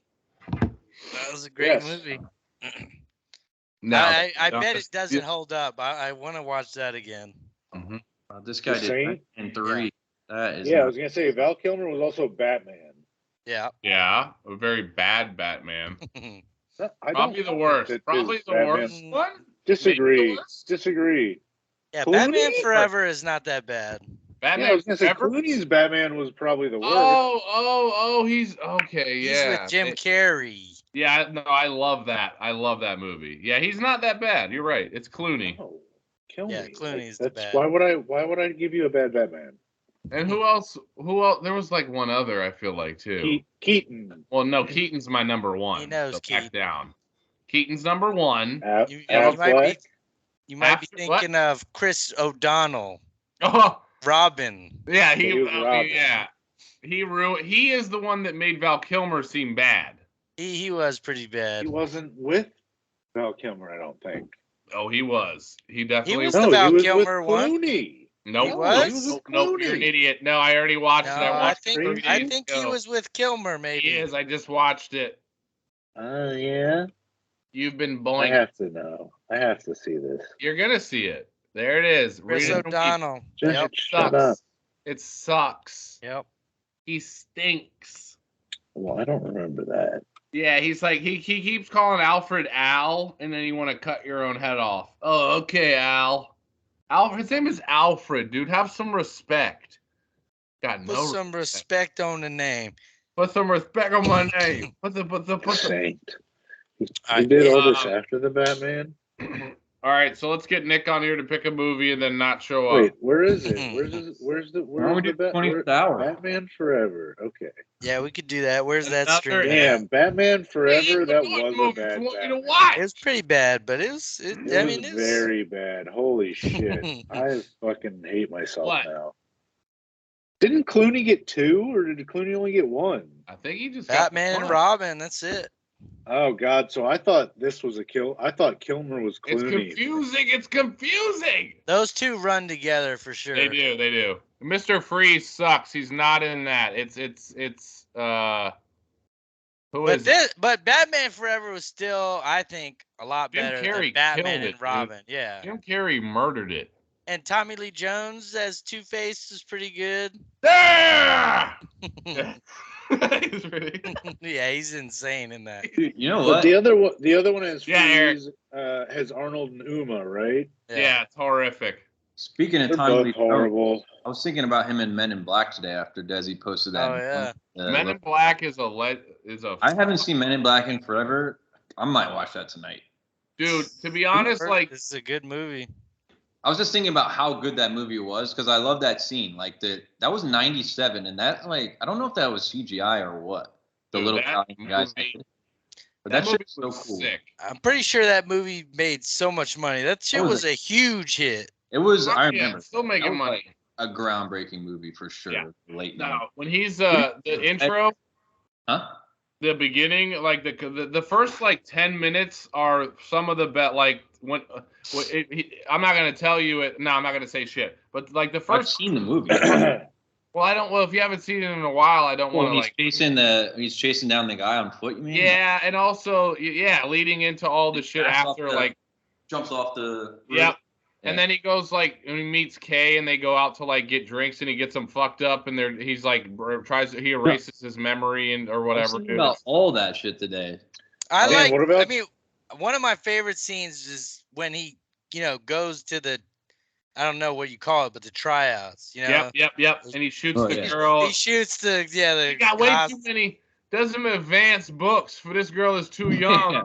Saint? That was a great Yes. movie. No. I bet it doesn't Yeah. hold up. I want to watch that again. Mhm. This guy The did Saint? 3. That is Yeah, I not- was gonna say Val Kilmer was also Batman. Yeah. Yeah, a very bad Batman. I don't Probably the think worst. that Probably his the Batman- worst one. Disagree. Make the list? Disagree. Yeah, Clooney? Batman Forever is not that bad. Batman Yeah, I was gonna say Forever? Clooney's Batman was probably the worst. Oh, he's okay. He's Yeah. with Jim Carrey. Yeah, no, I love that. I love that movie. Yeah, he's not that bad. You're right. It's Clooney. Oh, kill Yeah, me. Clooney's the bad. Why would I give you a bad Batman? And who else? There was like one other, I feel like, too. Keaton. Well, no, Keaton's my number one. He knows so Keaton. back down. Keaton's number one. You Affleck. might be After what? thinking of Chris O'Donnell, Oh, Robin. yeah, He was Robin. yeah. He is the one that made Val Kilmer seem bad. He was pretty bad. He wasn't with Val Kilmer, I don't think. Oh, he was. He definitely was was. the Val he was Kilmer with one? Clooney. Nope. He was? He was with Nope, you're an Clooney. idiot. No, I already watched it. No, I I watched think it 30 I days think he ago. was with Kilmer. Maybe. He is. I just watched it. Yeah. You've been I blank. have to know. I have to see this. You're gonna see it. There it is. Chris Read it. O'Donnell. Just Yep. shut up. Sucks. It sucks. Yep. He stinks. Well, I don't remember that. Yeah, he's like he keeps calling Alfred Al, and then you want to cut your own head off. Oh, okay, Al. His name is Alfred, dude. Have some respect. Got Put no some respect. respect on the name. Put some respect on my name. Put the. Saint. He I- did all this um, after the Batman. All right, so let's get Nick on here to pick a movie and then not show Wait, up. where is it? Where's the Why don't we do 20th hour? Batman Forever? Okay. Yeah, we could do that. Where's that Another stream? Damn, Batman Forever. That was a movie bad you want me to Batman. watch. It was pretty bad, but it was. It I mean, was it was very bad. Holy shit! I fucking hate myself What? now. Didn't Clooney get 2, or did Clooney only get 1? I think he just Batman got and Robin. That's it. Oh God! So I thought this was a kill. I thought Kilmer was It's Clooney. confusing. It's confusing. Those two run together for sure. They do. They do. Mr. Freeze sucks. He's not in that. Who But is this, but Batman Forever was still, I think, a lot Jim better Carrey than Batman killed it, and dude. Robin. Yeah. Jim Carrey murdered it. And Tommy Lee Jones as Two-Face is pretty good. Ah! He's pretty. Yeah, he's insane in that. Dude, you know But what? the other one has Yeah, Eric. Freeze, has Arnold and Uma, right? Yeah, it's horrific. Speaking of They're Tommy both Lee Jones, horrible. I was thinking about him in Men in Black today after Desi posted that. Oh, yeah. Men in Black is a I haven't seen Men in Black in forever. I might watch that tonight. dude. To be honest, like This is a good movie. I was just thinking about how good that movie was because I love that scene. Like that was '97, and that like I don't know if that was CGI or what. The Dude, little that Italian guys. movie- But that that movie shit's so was cool. sick. I'm pretty sure that movie made so much money. That shit was was a huge hit. It was. Fuck I yeah, remember. it's still that. making That was, money. like, a groundbreaking movie for sure. Yeah. Late. No, 90s. when he's the intro, Huh? the beginning, like the first like 10 minutes are some of the best. Like when I'm not gonna tell you it. No, I'm not gonna say shit. But like the I've first, seen the movie. well, I don't. Well, if you haven't seen it in a while, I don't want Well, to he's like. he's chasing down the guy on foot. You mean? Yeah, and also leading into all the shit Jumps off after the- like. Jumps off the. Yep. Yeah. And then he goes like, and he meets Kay, and they go out to like get drinks, and he gets them fucked up, and he's like he erases his memory and or I'm whatever. thinking about all that shit today. I Man, like. what about- I mean, one of my favorite scenes is when he, goes to the, I don't know what you call it, but the tryouts. Yep. And he shoots Oh, the yeah. girl. He shoots the the. He got way cops. too many. Doesn't advance books for this girl is too young.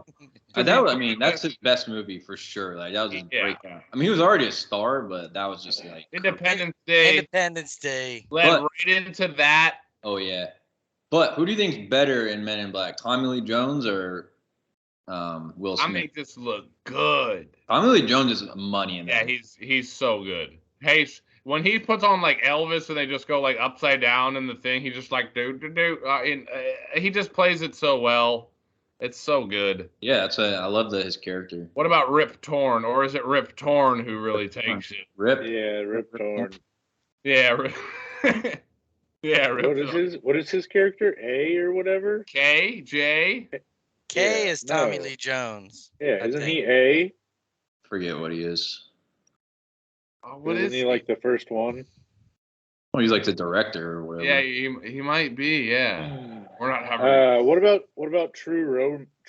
That's his best movie for sure. Like that was his Yeah. breakout. I mean, he was already a star, but that was just like Independence Day Independence Day. led But- right into that. Oh yeah. But who do you think's better in Men in Black, Tommy Lee Jones or Will I Smith? make this look good. Tommy Lee Jones is money in Yeah, that. he's so good. Hey, when he puts on like Elvis and they just go like upside down in the thing, he just like he just plays it so well. It's so good. Yeah, I love his character. What about Rip Torn, or is it Rip Torn who really takes it? Rip. Yeah, Rip Torn. Yeah, Rip. Yeah, Rip. What is his character? A or whatever? K J. K Yeah, is Tommy no. Lee Jones. Yeah, I isn't think. he A? Forget what he is. What Isn't is he like the first one? Oh, he's like the director or whatever. Yeah, he might be. Yeah, we're not having. What about True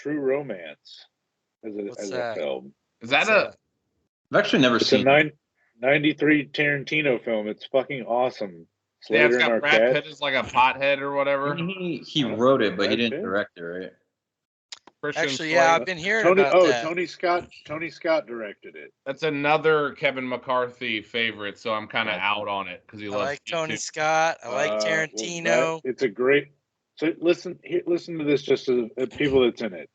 Romance as What's a that? film? Is that What's I've actually never It's seen. a 93 Tarantino film. It's fucking awesome. Yeah, it's Slater got and Brad Arquette. Pitt as like a pothead or whatever. He wrote it, but he Brad didn't Pitt? direct it, right? Christian Actually, yeah, Slater. I've been hearing Tony about that. Tony Scott directed it. That's another Kevin McCarthy favorite, so I'm kind of out on it because he I loves like Tony YouTube. Scott. I like Well, Tarantino. it's a great. So listen to this, just as people that's in it: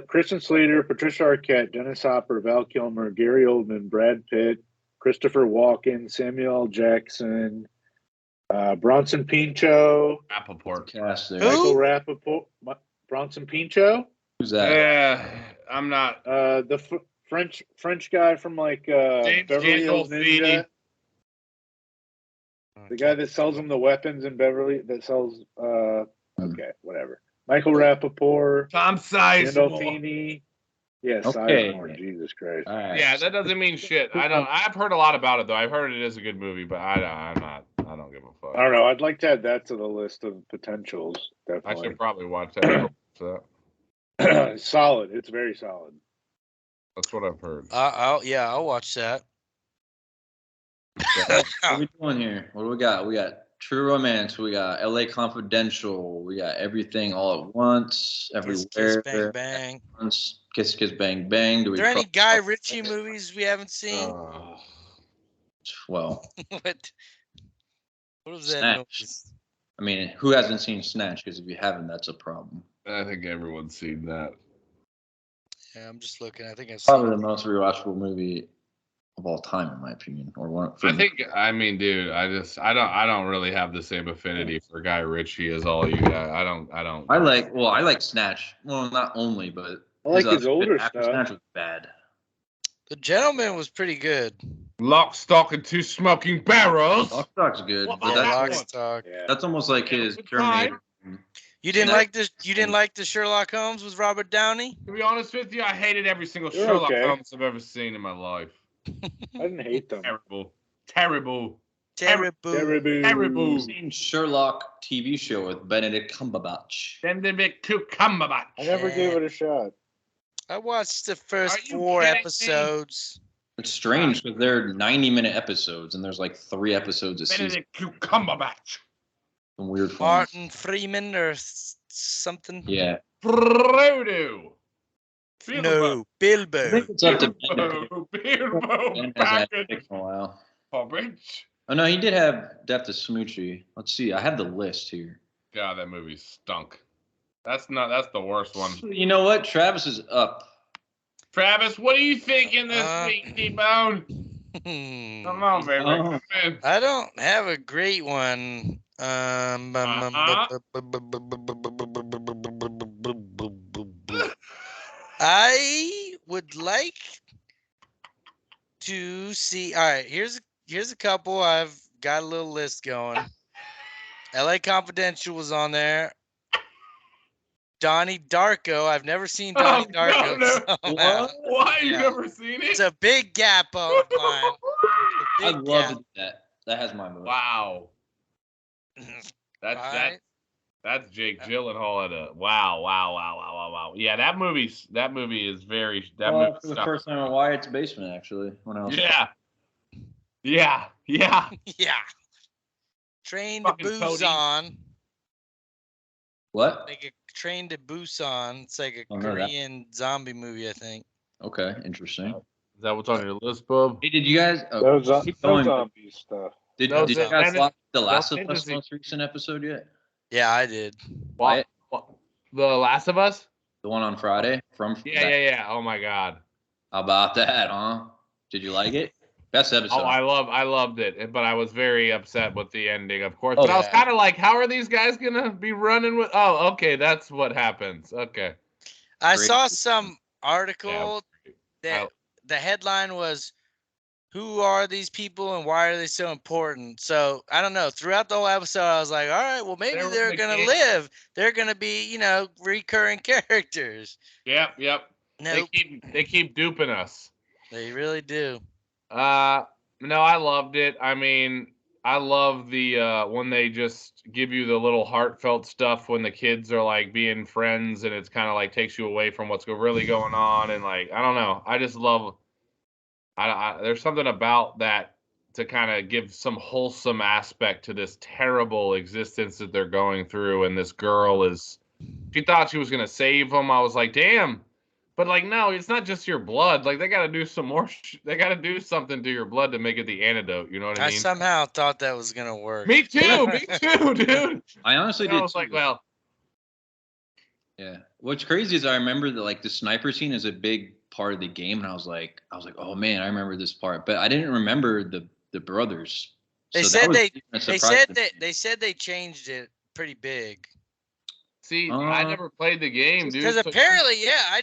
Christian Slater, Patricia Arquette, Dennis Hopper, Val Kilmer, Gary Oldman, Brad Pitt, Christopher Walken, Samuel L. Jackson, Bronson Pinchot, Rappaport. Cast there. Who? Michael Rappaport, Bronson Pinchot, Who's that? Yeah, I'm not. the French guy from like James Beverly Hills Gandolfini. Ninja. The guy that sells them the weapons in Beverly, that sells, okay, whatever. Michael Rappaport, Tom Sizemore. Gandolfini. Yes, Okay. Sizemore, Jesus Christ. All right. Yeah, that doesn't mean shit. I've heard a lot about it though. I've heard it is a good movie, but I don't give a fuck. I don't know. I'd like to add that to the list of potentials. I Definitely. should probably watch that. So, Solid. It's very solid. That's what I've heard. I'll watch that. What are we doing here? What do we got? We got True Romance. We got L.A. Confidential. We got Everything All at Once. Everywhere. Kiss, bang, bang. Once, Kiss, Kiss, Bang, Bang. Do we? Are there any Guy Ritchie movies we haven't seen? Well, What was that Snatch. noise? I mean, who hasn't seen Snatch? Because if you haven't, that's a problem. I think everyone's seen that. Yeah, I'm just looking. I think I've Probably seen the most rewatchable movie of all time, in my opinion. Or one. I mean, dude, I don't really have the same affinity for Guy Ritchie as all you guys. I don't. I like Snatch. Well, not only, but I like his older after stuff. Snatch was bad. The Gentleman was pretty good. Lock, Stock, and Two Smoking Barrels. Lock, Stock's good, What but about Lock, that one? Stock. Yeah. that's almost like his Good Terminator. You didn't like this? You didn't like the Sherlock Holmes with Robert Downey? To be honest with you, I hated every single They're Sherlock okay. Holmes I've ever seen in my life. I didn't hate them. Terrible. Terrible. Terrible. Terrible. I've seen Sherlock TV show with Benedict Cumberbatch. Benedict Cumberbatch. I never gave it a shot. I watched the first Are you 4 kidding me? episodes. It's strange because they're 90-minute episodes and there's like 3 episodes a season. Benedict Cumberbatch. Some weird fun. Martin Freeman or something? Yeah. Frodo. No, I Bilbo. think it's up to Ben. Bilbo Ben hasn't had Baggins. pick in a while. Hobbit. Oh no, he did have Death to Smoochie. Let's see. I have the list here. God, that movie stunk. That's the worst one. You know what? Travis is up. Travis, what are you thinking this week, T-Bone? Come on, baby. Oh. Come in. I don't have a great one. I would like to see. All right, here's a couple. I've got a little list going. L.A. Confidential was on there. Donnie Darko. I've never seen Donnie Darko. No. somehow. Why? You Yeah. never seen it? It's a big gap of mine. I'd Big love gap. to do that. That has my vote. Wow. That's Jake Gyllenhaal at a wow. Yeah, that movie is very Well, movie for the stuck. first time in Wyatt's basement, actually, when I was Yeah. Yeah. Train to Fucking Cody. Busan. What? Like a Train to Busan. It's like a Oh, no, that- Korean zombie movie, I think. Okay, interesting. Is that what's on your list, bub? Hey, did you guys? Oh, Those keep going. zombie stuff. Did No, you the- guys watch The Last of Us fantasy. most recent episode yet? Yeah, I did. What? The Last of Us? The one on Friday from Yeah. Oh my God. How about that, huh? Did you like it? Best episode. Oh, I loved it, but I was very upset with the ending, of course. Oh, But I was yeah. kind of like, how are these guys gonna be running with? Oh, okay, that's what happens. Okay. I Great. saw some article Yeah. that the headline was, "Who are these people and why are they so important?" So I don't know. Throughout the whole episode, I was like, all right, well, maybe They're they're the going to game. live. They're going to be, recurring characters. Yep. Nope, They keep duping us. they really do. No, I loved it. I mean, I love the when they just give you the little heartfelt stuff when the kids are like being friends and it's kind of like takes you away from what's really going on, and like I don't know. I just love. There's something about that to kind of give some wholesome aspect to this terrible existence that they're going through, and this girl is. She thought she was gonna save them. I was like, damn. But like, no, it's not just your blood. Like, they got to do some more. They got to do something to your blood to make it the antidote. You know what I I mean? somehow thought that was going to work. Me too, dude. I honestly And did. I was like, too. well, Yeah. What's crazy is I remember that like the sniper scene is a big part of the game, and I was like, oh man, I remember this part, but I didn't remember the brothers. They So said that was they even a they surprise said to that me. they said they changed it pretty big. see, I never played the game, dude. Because so- apparently, yeah, I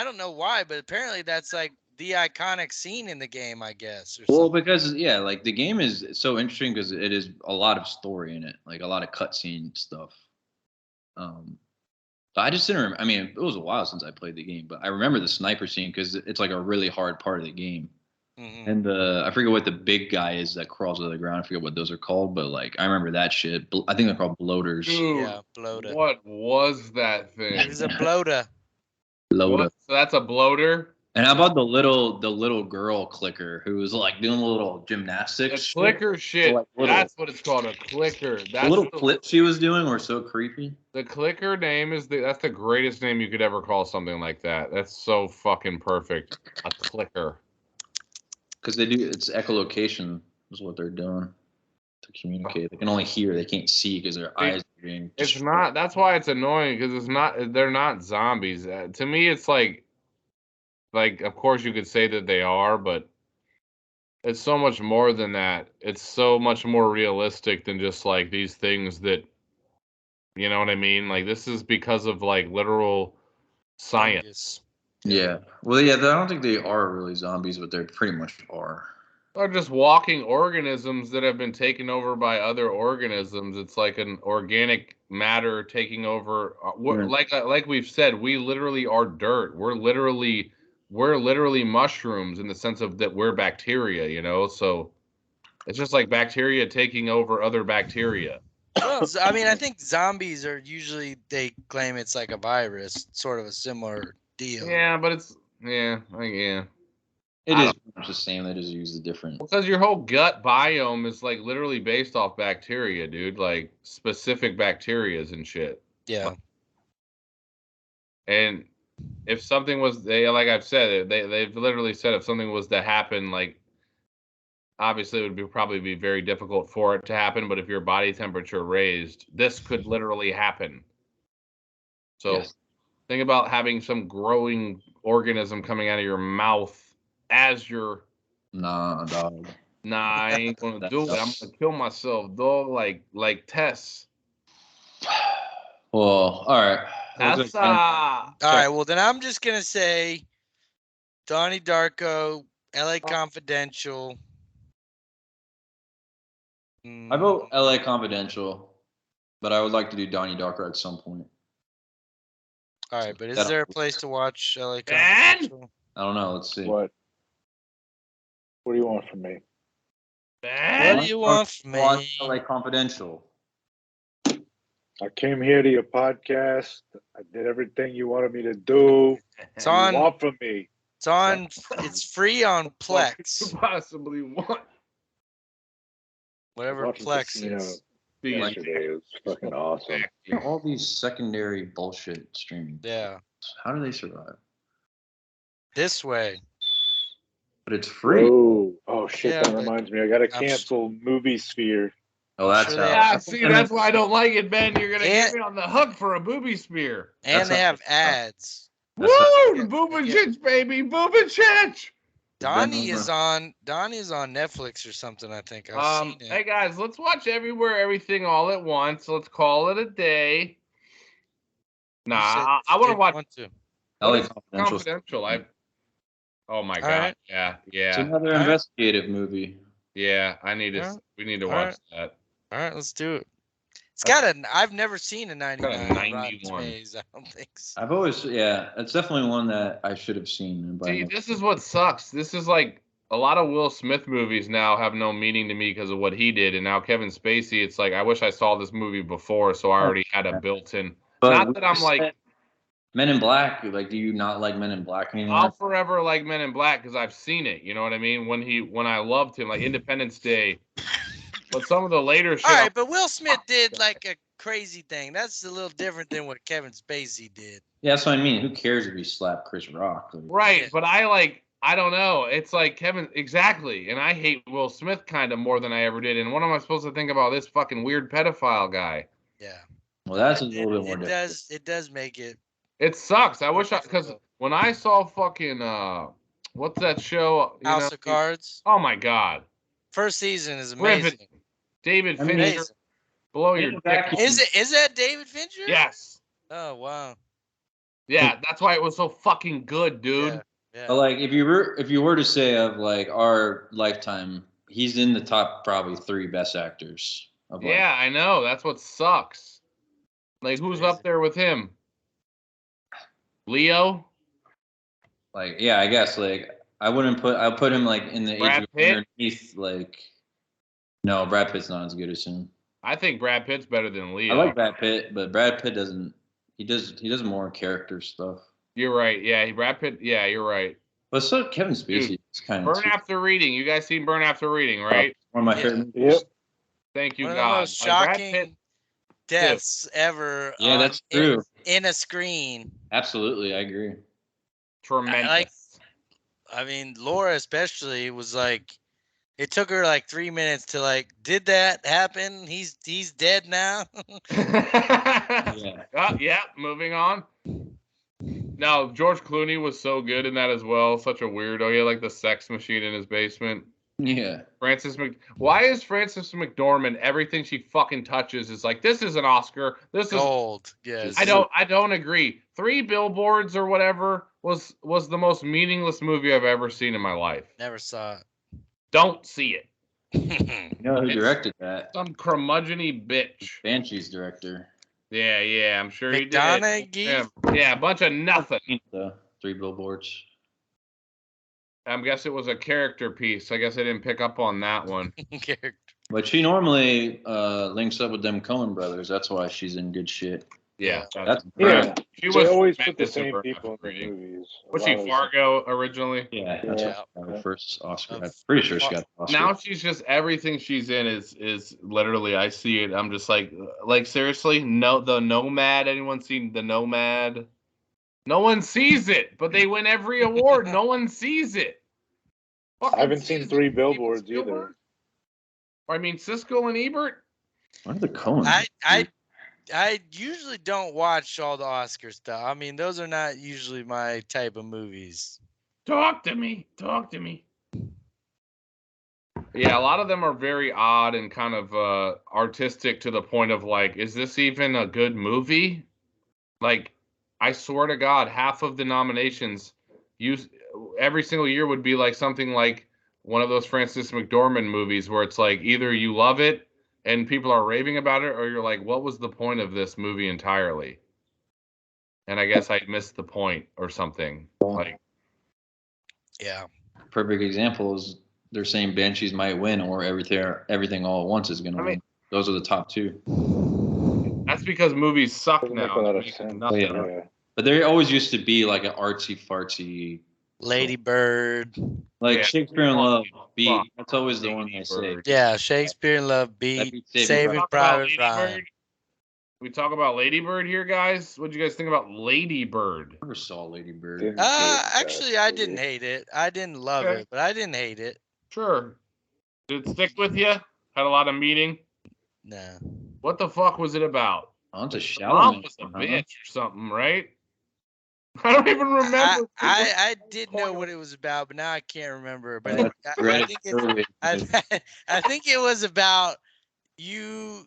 don't know why, but apparently that's like the iconic scene in the game, I guess. Or Well, something. because yeah, like the game is so interesting because it is a lot of story in it, like a lot of cutscene stuff. But I just didn't remember. I mean, it was a while since I played the game, but I remember the sniper scene because it's like a really hard part of the game. Mhm. And I forget what the big guy is that crawls to the ground. I forget what those are called, but like I remember that shit. I think they're called bloaters. Dude, Yeah, bloater. what was that He thing? was a bloater. Loda. So that's a bloater. And how about the little girl clicker who was like doing a little The gymnastics? clicker shit. Like That's what it's called, a clicker. The That's little flips she was doing were so creepy. the clicker name that's the greatest name you could ever call something like that. That's so fucking perfect. A clicker. Because it's echolocation is what they're doing to communicate. They can only hear, they can't see because their eyes are being. It's not. That's why it's annoying because it's not. They're not zombies. To me, it's like, of course you could say that they are, but it's so much more than that. It's so much more realistic than just like these things that, you know what I mean? Like this is because of like literal science. Yeah. Well, yeah. I don't think they are really zombies, but they pretty much are. They're just walking organisms that have been taken over by other organisms. It's like an organic matter taking over. Like we've said, we literally are dirt. We're literally mushrooms in the sense of that we're bacteria, you know? So it's just like bacteria taking over other bacteria. Well, I mean, I think zombies are usually, they claim it's like a virus, sort of a similar deal. Yeah, but it's, yeah. It is the same. They just use the different. Because your whole gut biome is like literally based off bacteria, dude. Like specific bacterias and shit. Yeah. And if something was, like I've said, they've literally said if something was to happen, like obviously it would probably be very difficult for it to happen. But if your body temperature raised, this could literally happen. So Yes. think about having some growing organism coming out of your mouth as you're. Nah, dog. Nah, I ain't gonna do it. I'm gonna kill myself, dog. Like Tess. Well, all right. All right. Well, then I'm just gonna say, Donnie Darko, L.A. Confidential. I vote L.A. Confidential, but I would like to do Donnie Darko at some point. All right, but is there a place to watch L.A. Confidential? I don't know. Let's see. What do you want from me? What do you want from me? Watch LA Confidential. I came here to your podcast. I did everything you wanted me to do. It's What do on. you want from me? It's on. It's free on Plex. You possibly want. Whatever Plex is. Yesterday it was fucking awesome. All these secondary bullshit streaming. Yeah. How do they survive? This way. But it's free. Oh shit! Yeah, that reminds me. I gotta cancel Movie Sphere. Oh, that's how. Yeah, see, that's why I don't like it, Ben. You're gonna get me on the hook for a booby spear. And they have ads. Woo! Boobachich, baby, Boobachich. Donnie is on Netflix or something, I think. I've seen it. Hey guys, let's watch Everywhere, Everything, All at Once. Let's call it a day. Nah, I want to watch LA Confidential. Oh my god. Right. Yeah. It's another investigative movie. Yeah, we need to watch that. All right, let's do it. It's got I've never seen a 99 Rotten Tomatoes, I don't think so. I've always, it's definitely one that I should have seen. See, this is what sucks. This is like a lot of Will Smith movies now have no meaning to me because of what he did, and now Kevin Spacey, it's like I wish I saw this movie before, so I already had a built-in. But not that I'm like Men in Black. Like, do you not like Men in Black anymore? I'll forever like Men in Black because I've seen it. You know what I mean? When I loved him, like Independence Day. But some of the later shit. All right, but Will Smith did like a crazy thing. That's a little different than what Kevin Spacey did. Yeah, that's what I mean. Who cares if he slapped Chris Rock? Right, but I don't know. It's like Kevin, exactly. And I hate Will Smith kind of more than I ever did. And what am I supposed to think about this fucking weird pedophile guy? Yeah. Well, that's a little bit more difficult. It does make it. It sucks. I wish because when I saw fucking what's that show? House of Cards. Oh my god. First season is amazing. Riveting. David Fincher. Blow your dick. Is that David Fincher? Yes. Oh wow. Yeah, that's why it was so fucking good, dude. Yeah. But like, if you were to say of like our lifetime, he's in the top probably 3 best actors. Yeah, I know. That's what sucks. Like, who's up there with him? Leo? Like, yeah, I guess like I'll put him like in the Brad age Pitt? underneath like. No, Brad Pitt's not as good as him. I think Brad Pitt's better than Leo. I like Brad Pitt, but Brad Pitt doesn't. He does more character stuff. You're right. Yeah, Brad Pitt. Yeah, you're right. But so Kevin Spacey is kind of Burn After Reading. You guys seen Burn After Reading, right? one of my Yeah. favorite Yep. movies. Thank you, One of God. the most Like, Brad Pitt- shocking deaths ever. Yeah, that's true. In a screen. Absolutely, I agree. Tremendous. I mean, Laura especially was like, it took her like 3 minutes to like, did that happen? He's dead now. Yeah. Yeah, moving on. No, George Clooney was so good in that as well. Such a weirdo. He had like the sex machine in his basement. Yeah. Why is Frances McDormand everything she fucking touches is like, this is an Oscar. This is Gold. Yes. I don't agree. 3 Billboards or whatever was the most meaningless movie I've ever seen in my life. Never saw Don't see it. it. You know who It's- directed that? Some curmudgeon-y bitch. Banshee's director. Yeah, I'm sure he did. McDonaghy? Yeah, a bunch of nothing. The 3 Billboards. I guess it was a character piece. I guess I didn't pick up on that one. Character. But she normally links up with them Coen brothers. That's why she's in good shit. Yeah, That's Yeah. She They was always put the tremendous in same Burn people After in the Reading. movies. Was A she lot of the Fargo originally? Yeah, that's Yeah. her first Oscar. I'm Of- pretty sure she got the Oscar. Now she's just everything she's in is literally I see it. I'm just like seriously, no, the Nomad. Anyone seen the Nomad? No one sees it, but they win every award. No one sees it. I haven't seen 3 Billboards either. Spielberg? I mean, Siskel and Ebert. What are the Coens? I usually don't watch all the Oscar stuff. I mean, those are not usually my type of movies. Talk to me. Yeah, a lot of them are very odd and kind of artistic to the point of like, is this even a good movie? Like, I swear to God, half of the nominations every single year would be like something like one of those Frances McDormand movies where it's like either you love it and people are raving about it, or you're like, what was the point of this movie entirely? And I guess I missed the point or something. Like, Yeah. Perfect example is they're saying Banshees might win or everything all at once is going to win. Those are the top 2. that's because movies suck Doesn't make now. a lot of They make sense. nothing. Yeah. But there always used to be like an artsy fartsy, Lady Bird. like Yeah. Shakespeare in Love Fuck. beat. That's always the one Lady I say. Bird. Yeah, Shakespeare in Love That'd beat be Saving Talk about Private Ryan. Ladybird. We talk about Lady Bird here, guys. What do you guys think about Lady Bird? I never saw Lady Bird. Didn't see it, Actually, I didn't hate it. I didn't love Okay. it, but I didn't hate it. Sure. Did it stick with you? Had a lot of meaning. No. What the fuck was it about? On to Mom Chalamet. was a bitch or something, right? I don't even remember. I did know what it was about, but now I can't remember. But I think it was about you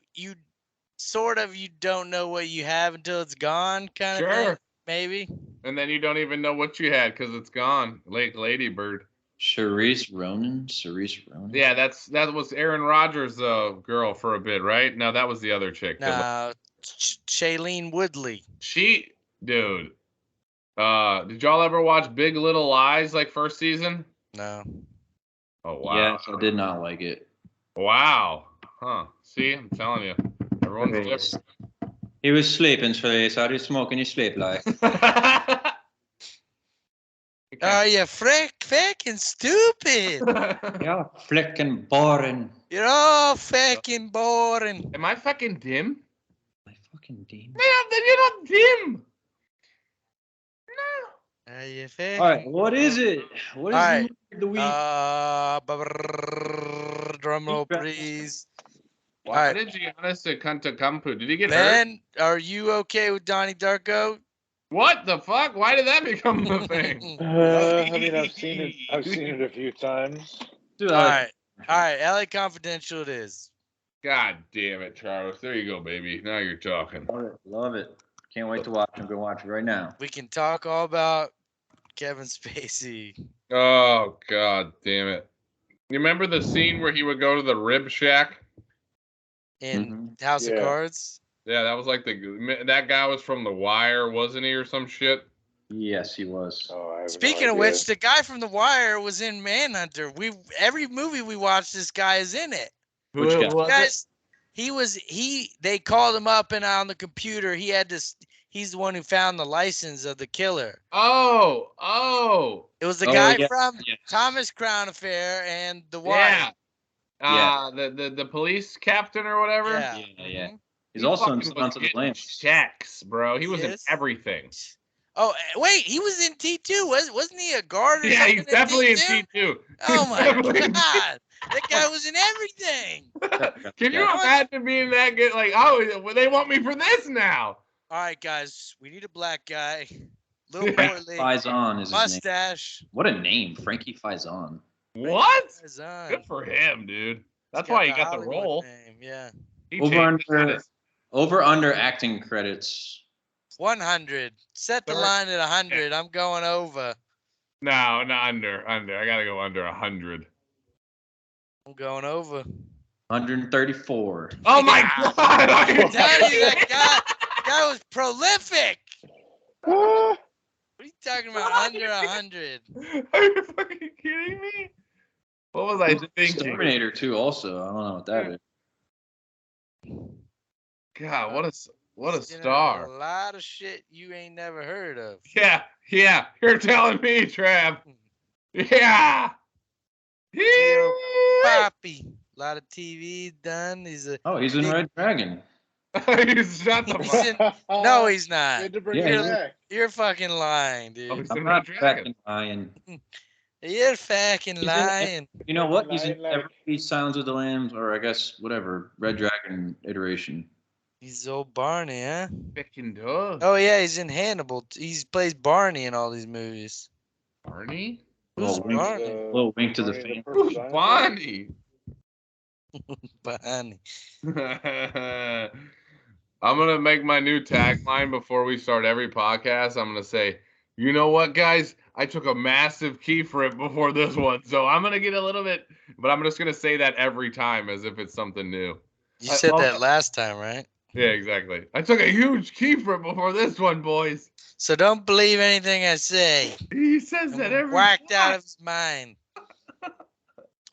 sort of you don't know what you have until it's gone, kind of thing. Sure. Maybe. And then you don't even know what you had because it's gone. Like Lady Bird. Cerise Ronan. Yeah, that was Aaron Rodgers' girl for a bit, right? No, that was the other chick. No, Shailene Woodley. Dude. Did y'all ever watch Big Little Lies like first season? No. Oh wow. Yes, I did not like it. Wow. Huh. See, I'm telling you. Everyone's different. He was sleeping, Cerise. How do you smoke and you sleep like? Oh, you're fucking stupid. Yeah, flicking boring. You're all fucking boring. Am I fucking dim? My fucking demon. Man, then you're not dim. Are you fucking All right, what is it? What is All the right. movie of the week? Drum roll, please. Why All right. did Giannis to Kampu? Did he get hurt? Ben, are you okay with Donnie Darko? What the fuck? Why did that become the thing? I mean, I've seen it. I've seen it a few times. Dude, All right. LA Confidential it is. God damn it, Charles. There you go, baby. Now you're talking. Love it. Can't wait to watch. I'm going to watch it right now. We can talk all about Kevin Spacey. Oh, God damn it. You remember the scene where he would go to the rib shack? In House of Yeah. Cards. Yeah, that was like that guy was from The Wire, wasn't he, or some shit? Yes, he was. Oh, I have Speaking no of idea. which, the guy from The Wire was in Manhunter. Every movie we watch, this guy is in it. Which guy? was Guys, they called him up and on the computer he had to he's the one who found the license of the killer. Oh. It was the Oh, guy yeah, from yeah. Thomas Crown Affair and the wife. Yeah. The police captain or whatever. Yeah. Yeah. Mhm. He's also in fucking was Silence of the getting Lambs. checks, bro. He was in is? everything. Oh, wait, he was in T2. Wasn't he a guard or Yeah, something he's definitely in T2. Oh, my Definitely in God. That guy was in everything. Can you Yeah. imagine being that good? Like, oh, well, they want me for this now. All right, guys, we need a black guy. Little Yeah. portly, Faison is his name. mustache. What a name, Frankie Faison. What? Faison. Good for him, dude. That's He's why he got the Hollywood role. name, yeah. He Over changed under, his- over under acting credits. 100. Set the Third- line at 100. I'm going over. No, not under. I gotta go under 100. I'm going over. 134. Oh my Yeah. God! Are you I'm telling you, kidding that guy was prolific. Ah, What are you talking about? Under 100. me? Are you fucking kidding me? What was I He was in thinking? Terminator 2 also. I don't know what that is. God, what a He's in star! A lot of shit you ain't never heard of. Yeah. You're telling me, Trav. Yeah. Poppy. A lot of TV done. He's a. Oh, he's in Big- Red Dragon. Shut the He's fuck. in, no, he's not. Good to bring Yeah, it he's- back. You're fucking lying, Oh, dude. he's I'm in not Red Dragon. fucking lying. You're fucking in- lying. You know what? He's in Lying like- every Silence of the Lambs, or I guess whatever Red Dragon iteration. He's old Barney, huh? Fucking duh. Oh yeah, he's in Hannibal. He plays Barney in all these movies. Barney? Who's Little wink, Barney? little wink to the Barney fan. first Who's dinosaur? Bonnie? Barney. I'm gonna make my new tagline before we start every podcast. I'm gonna say, you know what, guys? I took a massive key rip before this one, so I'm gonna get a little bit, but I'm just gonna say that every time as if it's something new. You I said love that that. last time, right? Yeah, exactly. I took a huge key rip before this one, boys. So don't believe anything I say. He says that I'm every whacked out time. of his mind.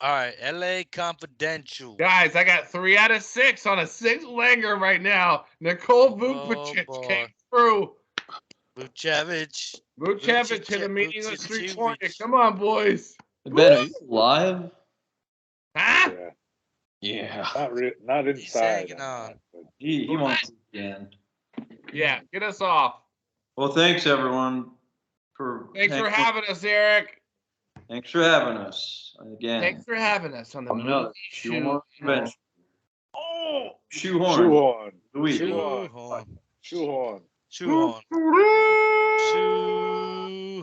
All right, LA Confidential. Guys, I got 3 out of 6 on a 6-legger right now. Nicole Vukovic boy. came through. Vucevic. Vucevic hit a meaningless Vucevic. 3-pointer. Come on, boys. Ben, are you live? Huh? Yeah. Yeah. Not He's inside. hanging on. He wants again. Yeah, get us off. Well, thanks everyone Thanks for having us, Eric. Thanks for having us again. Thanks for having us on the On another movie Shoehorn shoe. Adventure. Oh, Shoehorn. Shoehorn. Louis. Shoehorn. Shoehorn. Shoehorn. Shoehorn. Shoehorn.